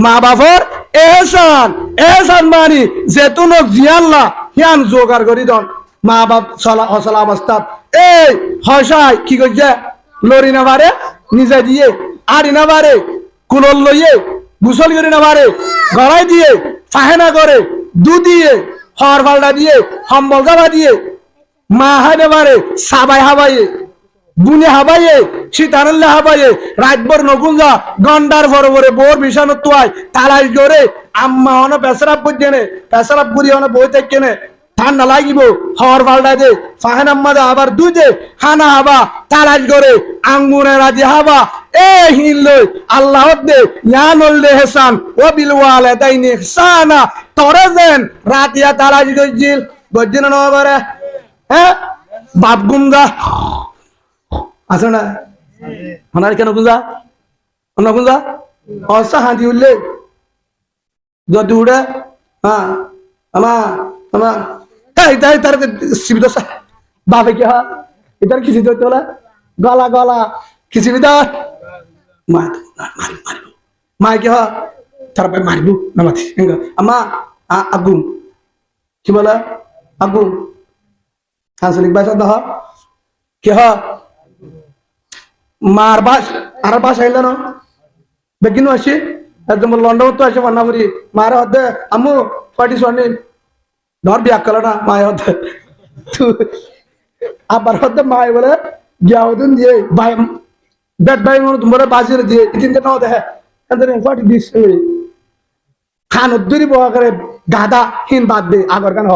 মা বাপর এহসান মানি যেতুন জিয়াল্লাহ হিয়ান জোগাড় করি দন মা বাপ অসলা অবস্থা এই হসাই কি করছে লরি না পারে নিজে দিয়ে আড়ি না পারে কুলল লইয়ে গুসল করি না পারে গড়াই দিয়ে ফাহেনা করে দু দিয়ে হর ফাল্টা দিয়ে হম্বল গাবা দিয়ে মা হাইতে পারে সাবাই হাবাইয়ে বুনে হাবাইয়ে শীতানল্লে হাবাইয়ে রাতভর নগুঞ্জা গন্ডার ভরে ভরে বোর বিছানো তোয়াই তালাশ করে আম্মা হন পেশরাব বুঝেনে পেশরাব বুড়ি হন বই থেকেনে ঠান্ডা লাগিব হর ফাল্টা দে ফাহেন আম্মা দে আবার দুই দে হানা হাবা তালাশ করে আঙ্গুরে রাজি হাবা এ হিনলই আল্লাহ দে ইয়ানুল দে হেসান ও বিল ওয়ালিদাইনি ইহসানা তোরে যেন রাতিয়া তালাশ গজিল গজিন না করে হ্যাঁ বাপ গুমজা আছে না ওনার কেন গুজা অন্য গুজা অসা হাঁটি উঠলে যদি উড়ে হ্যাঁ আমা তাই তার শিবিদ বাপে কি হয় এটার খিচি ধরতে হলে গলা খিচি ভিতর মারিব মা কি হয় তার মারিব নামাতি আমা আব্বু কি বলে আব্বু আঞ্চলিক ভাষা দহ কি হয় মার বাস আর বাস আইল না বেগিন আসি একদম লন্ডন তো আসে বান্নাপুরি মার হদে আমু ফাটি সোয়ানি ধর বিয়া কল না মায় হদে আবার হদে মায় বলে গিয়াউদিন দিয়ে ভাই বেড ভাই মনে তোমরা বাজির দিয়ে তিনটে নাও দেখে এদের ফাটি দিস খান উদ্দুরি বহা করে গাদা হিন বাদ দে আগর কান হ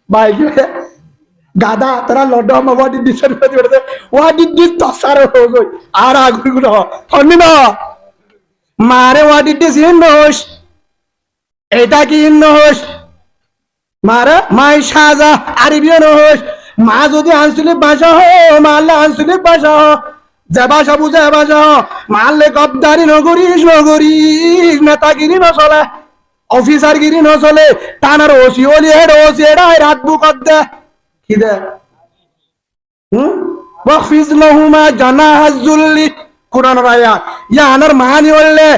ভাই কি গাদা তারা লড্ডু আমার ওয়াটি দিশার করে দিবে ওয়াটি দিস তসার হয়ে গই আর আগুন গুলো হনি না মারে ওয়াটি দিস ইন্নোস এটা কি ইন্নোস মারে মাই সাজা আরবিও নহস মা যদি আঞ্চলিক ভাষা হ মারলে আঞ্চলিক ভাষা হ যে ভাষা বুঝে ভাষা হ মারলে গদ্দারি নগরিস নেতাগিরি নচলে অফিসারগিরি নচলে টানার ওসি ওলি হেড ওসি এডাই রাত বুকত দে কি দে ওয়াকফিজ লাহুমা জানাহাজ যুল্লি কোরআনের আয়াত ইয়ানার মানি হলে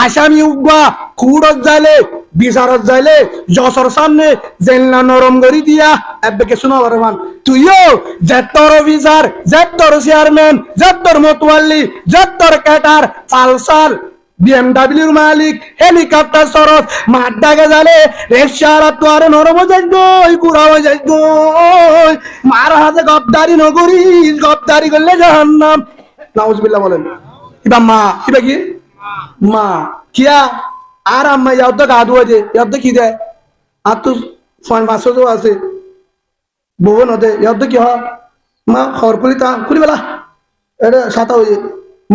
আসামি উগবা কুড়ত যাইলে বিচারত যাইলে জসর সামনে জেলনা নরম করি দিয়া এবেকে শোনা বরমান তুইও জেত্তর অফিসার জেত্তর চেয়ারম্যান জেত্তর মতওয়াল্লি জেত্তর ক্যাটার পালসার বিএমডব্লিউর মালিক হেলিকপ্টার সরস মাঠ ডাকে যালে রেশারা তো আরে নরম যাই গই কুড়া হয়ে যাই গই মার হাতে গদ্দারি নগরিস গদ্দারি করলে জাহান্নাম নাউজুবিল্লাহ বলেন ইবা মা ইবা কি মা কিয়া আর আম্মা ইয়াও তো গাদু আছে ইয়াও তো কি দে আর তো ফোন বাসো আছে বউ নদে ইয়াও তো কি হ মা খরকুলি তা খুলি বেলা এটা সাতা হয়ে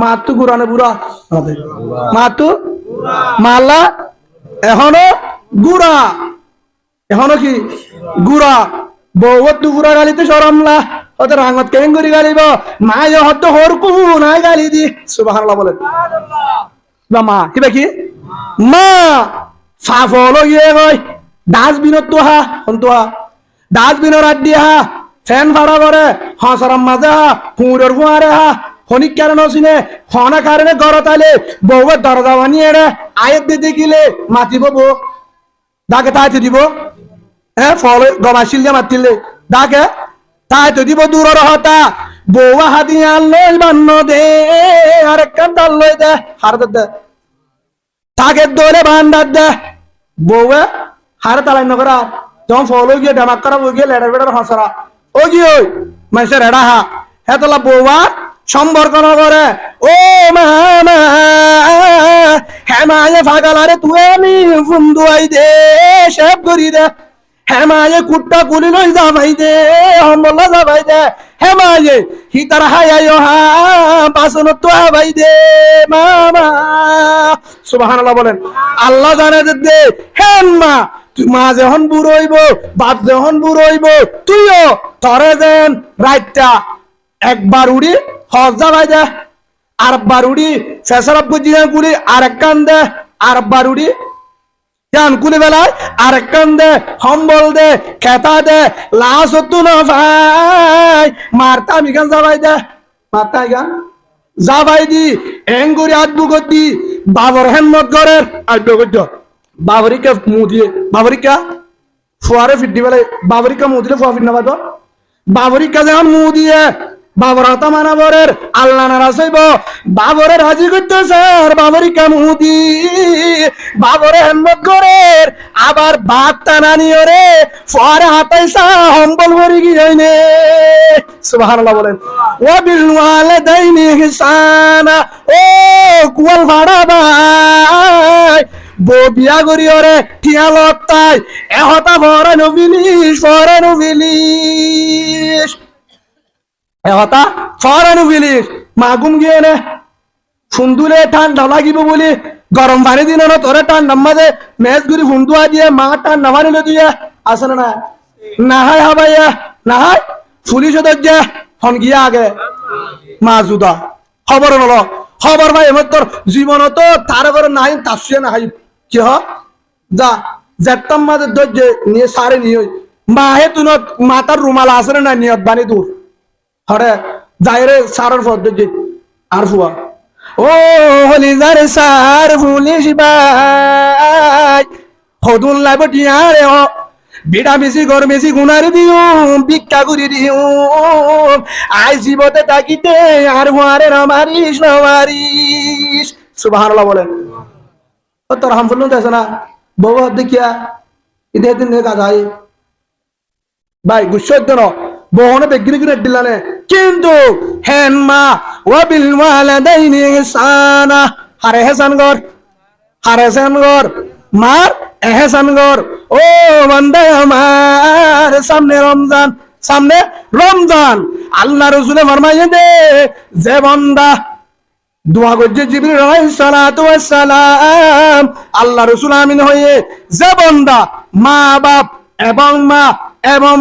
মা তো গুরানে বুড়া মা তো মালা এখনো গুড়া এখনো কি গুড়া বউ তো গুড়া গালিতে সরমলা ওতে রাঙত কেন করি গালিব মা হত হরকু নাই গালি দি সুবহানাল্লাহ বলেন মা কিবা কি মা সাফল গিয়ে গই ডাস্টবিনত তো হা ডাস্টবিনের আড্ডি হা ফ্যান ভাড়া করে হসরম মাঝে হা হুঁড়ের হুঁয়ারে হা খনিক কারণ চিনে খনা কারণে গড় তাইলে বউয়ের দরজা বানিয়ে রে আয়ের দিতে গেলে মাতিব বউ ডাকে তাইতে দিব হ্যাঁ ফল গমাশিল যে মাতিলে ডাকে তাইতে দিব দূরের হতা বউ হাতি আনলই বান্ন দে আর একটা ডাল লই দে হার দে তাকে দোলে বান্দার দে বউয়ে হারে তালাই নকরা যখন ফল গিয়ে ডামাক করা বই গিয়ে লেটার বেটার হসরা ও কি ওই মানুষের হেডা হা হ্যাঁ তোলা বউয়া সম্পর্ক নগরে ও মামা হ্যাঁ মায়ে ফাগালারে তুই আমি ফুন্দু আই দে শেপ করি দে হ্যাঁ মায়ে কুট্টা কুলি লই যাবাই দে হম্বলা যাবাই দে হ্যাঁ মায়ে হিতার হাই আয়ো হা বাসন তো আবাই দে মামা সুবহানাল্লাহ বলেন আল্লাহ জানে দে হ্যাঁ মা মা যখন বুড়ো হইব বাপ যখন বুড়ো হইব তুইও তরে যেন রাইটটা একবার উড়ি হজ যাবাই দে আরেকবার উড়ি শেষরাব গুজিয়ান কুলি আরেক কান দে আরেকবার উড়ি জান কুলি বেলায় আরেক কান দে হম্বল দে খেতা দে লাশ হতো না ভাই মারতা মিগান যাবাই দে মারতা গান যাবাই দি এঙ্গুরি আদবুগত দি বাবর হেমত গরের আদবুগত বাবরিকা মুদিয়ে বাবরিকা ফুয়ারে ফিড্ডি বেলায় বাবরিকা মুদিলে ফুয়া ফিড না বাদ বাবরিকা যখন মুদিয়ে বাবর হতা মানাবরের আল্লাহ নারাজ হইব বাবরে রাজি করতে স্যার বাবরি কামুদি বাবরে হেম্মত করের আবার বাদ টানানিও রে ফরে হাতাইসা হম্বল ভরি গিয়ে সুবহানাল্লাহ বলেন ও বিল ওয়ালিদাইনি ইহসানা ও কুয়াল ভাড়া ভাই বো বিয়া করি ওরে টিয়া লত্তাই এহতা ফরে নবিলিশ এহতা ফরানু ফিলিস মাগুম গিয়ে নে ফুন্দুলে ঠান্ডা লাগিব বলি গরম পানি দিন না তোরে ঠান্ডা মাঝে মেজ গুরি ফুন্দুয়া দিয়ে মা ঠান্ডা পানি লে দিয়ে আসে না না হাই হাবাইয়া না হাই পুলিশ দজ্জা হন গিয়া আগে মা জুদা খবর নল খবর ভাই এমন তোর জীবন তো তার করে নাই তাসিয়া না হাই কি হ যা জেতাম মাঝে দজ্জে নিয়ে সারে নিয়ে মা হে তুন মাতার রুমাল আসে না নিয়ত বানি দূর হরে যাইরে সারার পদ্ধতি আর ফুয়া ও হলি যারে সার পুলিশ ভাই হদুন লাইব টিয়ারে ও বিড়া বেশি গর বেশি গুনারে দিও ভিক্ষা করি দিও আই জীবতে তাকিতে আর ফুয়ারে নামারিস সুবহানাল্লাহ বলেন ও তোর হামফুল দেছ না বউ দেখিয়া ইদে দিন নে কাজাই ভাই গুচ্ছ দেন বহনে বেগিরি গিরে দিলানে কিন্তু হেন মা ওয়া বিল ওয়ালিদাইনি ইহসানা হারে হেসান গর মার এহসান গর ও বান্দা আমার সামনে রমজান আল্লাহ রাসূলে ফরমাইয়ে দে যে বান্দা দোয়া করছে জিবরিল আলাইহিস সালাতু ওয়াস সালাম আল্লাহ রাসূল আমিন হয়ে যে বান্দা মা বাপ এবং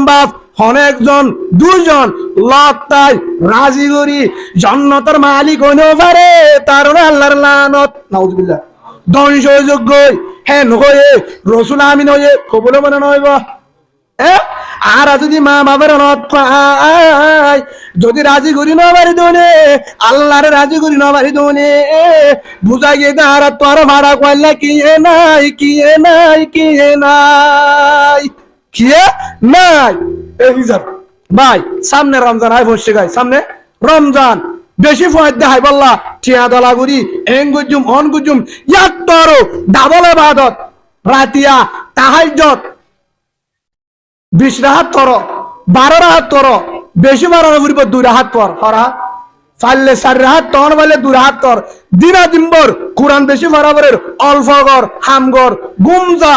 বাপ অনেকজন দুজন লতাই রাজি করি জান্নাতের মালিক হইতে পারে তার আল্লাহর লানত নাউজুবিল্লাহ ধ্বংসযোগ্য হেন হয়ে রাসূল আমিন হয়ে কবুল মনে নইব আর যদি মা বাবার নত পায় যদি রাজি করি না পারি দোনে আল্লাহর রাজি করি না পারি দোনে বুঝাই গিয়ে আর তোর ভাড়া কইলা কি নাই ভাই সামনে রমজান আই বসে গাই সামনে রমজান বেশি ফয়েদ দেখাই বললা টিয়া দলা গুরি এঙ্গুজুম অনগুজুম ইয়াত্তর ডাবল ইবাদত রাতিয়া তাহাজ্জুদ 20 রাহাত তর 12 রাহাত তর বেশি মারানো ফুরিব 2 রাহাত পর হরা ফাললে 4 রাহাত তন বলে 2 রাহাত তর দিনা দিনবর কুরআন বেশি বরাবরের অল্প গর হামগর গুমজা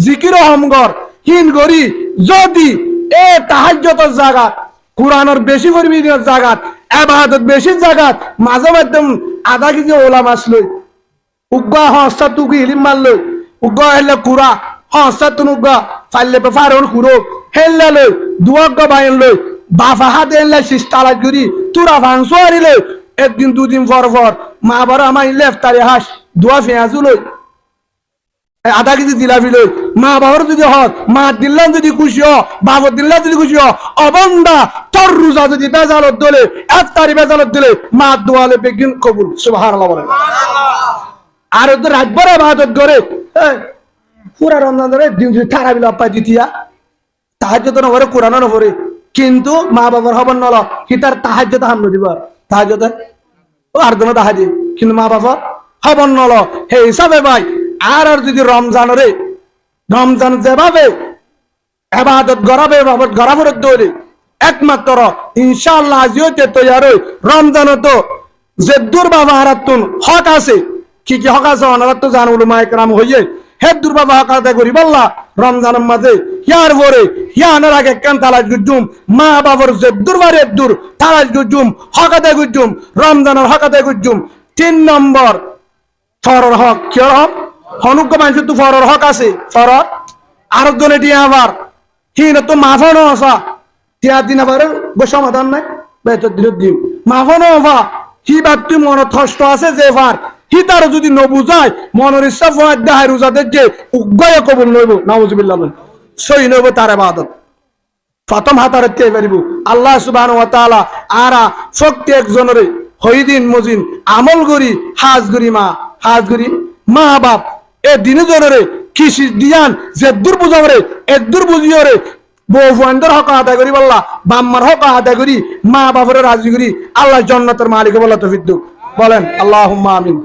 জিকির হামগর হিন গরি যদি এ তাহাজ্জুদের জায়গা কুরআনের বেশি পরিমাণের জায়গা ইবাদত বেশি জায়গা মাঝে মাধ্যম আধা কেজি ওলামা আসলো উগ্গা হস্তা তুকি ইলম মারলো উগ্গা হেলে কুরা হস্তা তুনুগ্গা ফাইলে পে ফারন কুরো হেলে লই দুয়াগ্গা বাইন লই বাফা হাতে এলে সিস্তালা গুরি তুরা ফানসোয়ারি লই একদিন দুদিন পর মা বাবা আমার লেফতারে হাস দোয়া ফেয়াজু লই আধা কেজি জিলাপি লই মা বাবার যদি হক মা দিল্লাম যদি খুশি হ বাবার দিল্লাম যদি খুশি হ অবন্দা তোর রোজা যদি বেজালত দলে ইফতারি বেজালত দিলে মা দোয়ালে বেগিন কবুল সুবহানাল্লাহ বলেন। আর তো রাতভর ইবাদত করে পুরা রমজান ধরে দিন যদি তারাবি পাই দিতিয়া তাহাজ্জুদ না করে কোরআন না পড়ে কিন্তু মা বাবার হবন নল কি তার তাহাজ্জুদ হাম নদিবা তাহাজ্জুদ ও আর দোনো তাহাজ্জুদ কিন্তু মা বাবা হবন নল হে হিসাবে ভাই আর যদি রমজান যেভাবে ইবাদত গরাবে ইবাদত গরাবর দৌড়ে একমাত্র ইনশাআল্লাহ আজিও তে তৈয়ার হই রমজান তো যে দুর্বাবা হারাতুন হক আছে কি কি হক আছে ওনারা তো জান উলামা ইকরাম হইয়ে হে দুর্বাবা হক আদায় করি বললা রমজানের মাঝে ইয়ার পরে ইয়ানের আগে কান তালাশ গুজুম মা বাবার যে দুর্বারে দূর তালাশ গুজুম হক আদায় গুজুম রমজানের হক আদায় গুজুম 3 নম্বর ফরর হক কি হক হনুক মানুষ তো ফরর হক আছে ফরর আর জনে দিয়ে আবার হিন তো মাফানো আসা তিয়া দিন আবার সমাধান নাই বেতর দিন দিন মাফানো হবা হি বাদ তুই মন কষ্ট আছে যে ভার হি তার যদি নবুঝায় মনের ইচ্ছা ফয়াদ দেখায় রোজাদের যে উগ্গয়ে কবুল নইব নাউজুবিল্লাহ সই নইব তার ইবাদত প্রথম হাতারে তে পারিব আল্লাহ সুবহানাহু ওয়া তাআলা আরা প্রত্যেক জনরে হইদিন মজিন আমল করি হাজ করি মা বাপ এ দিনে জনরে কৃষি দিয়ান যে দুর্বুজরে এ দুর্বুজিয়রে বউ ফুয়ানদের হক আদায় করি বললা বাম্মার হক আদায় করি মা বাপরে রাজি করি আল্লাহ জান্নাতের মালিক বলা তৌফিক বলেন আল্লাহুম্মা আমিন।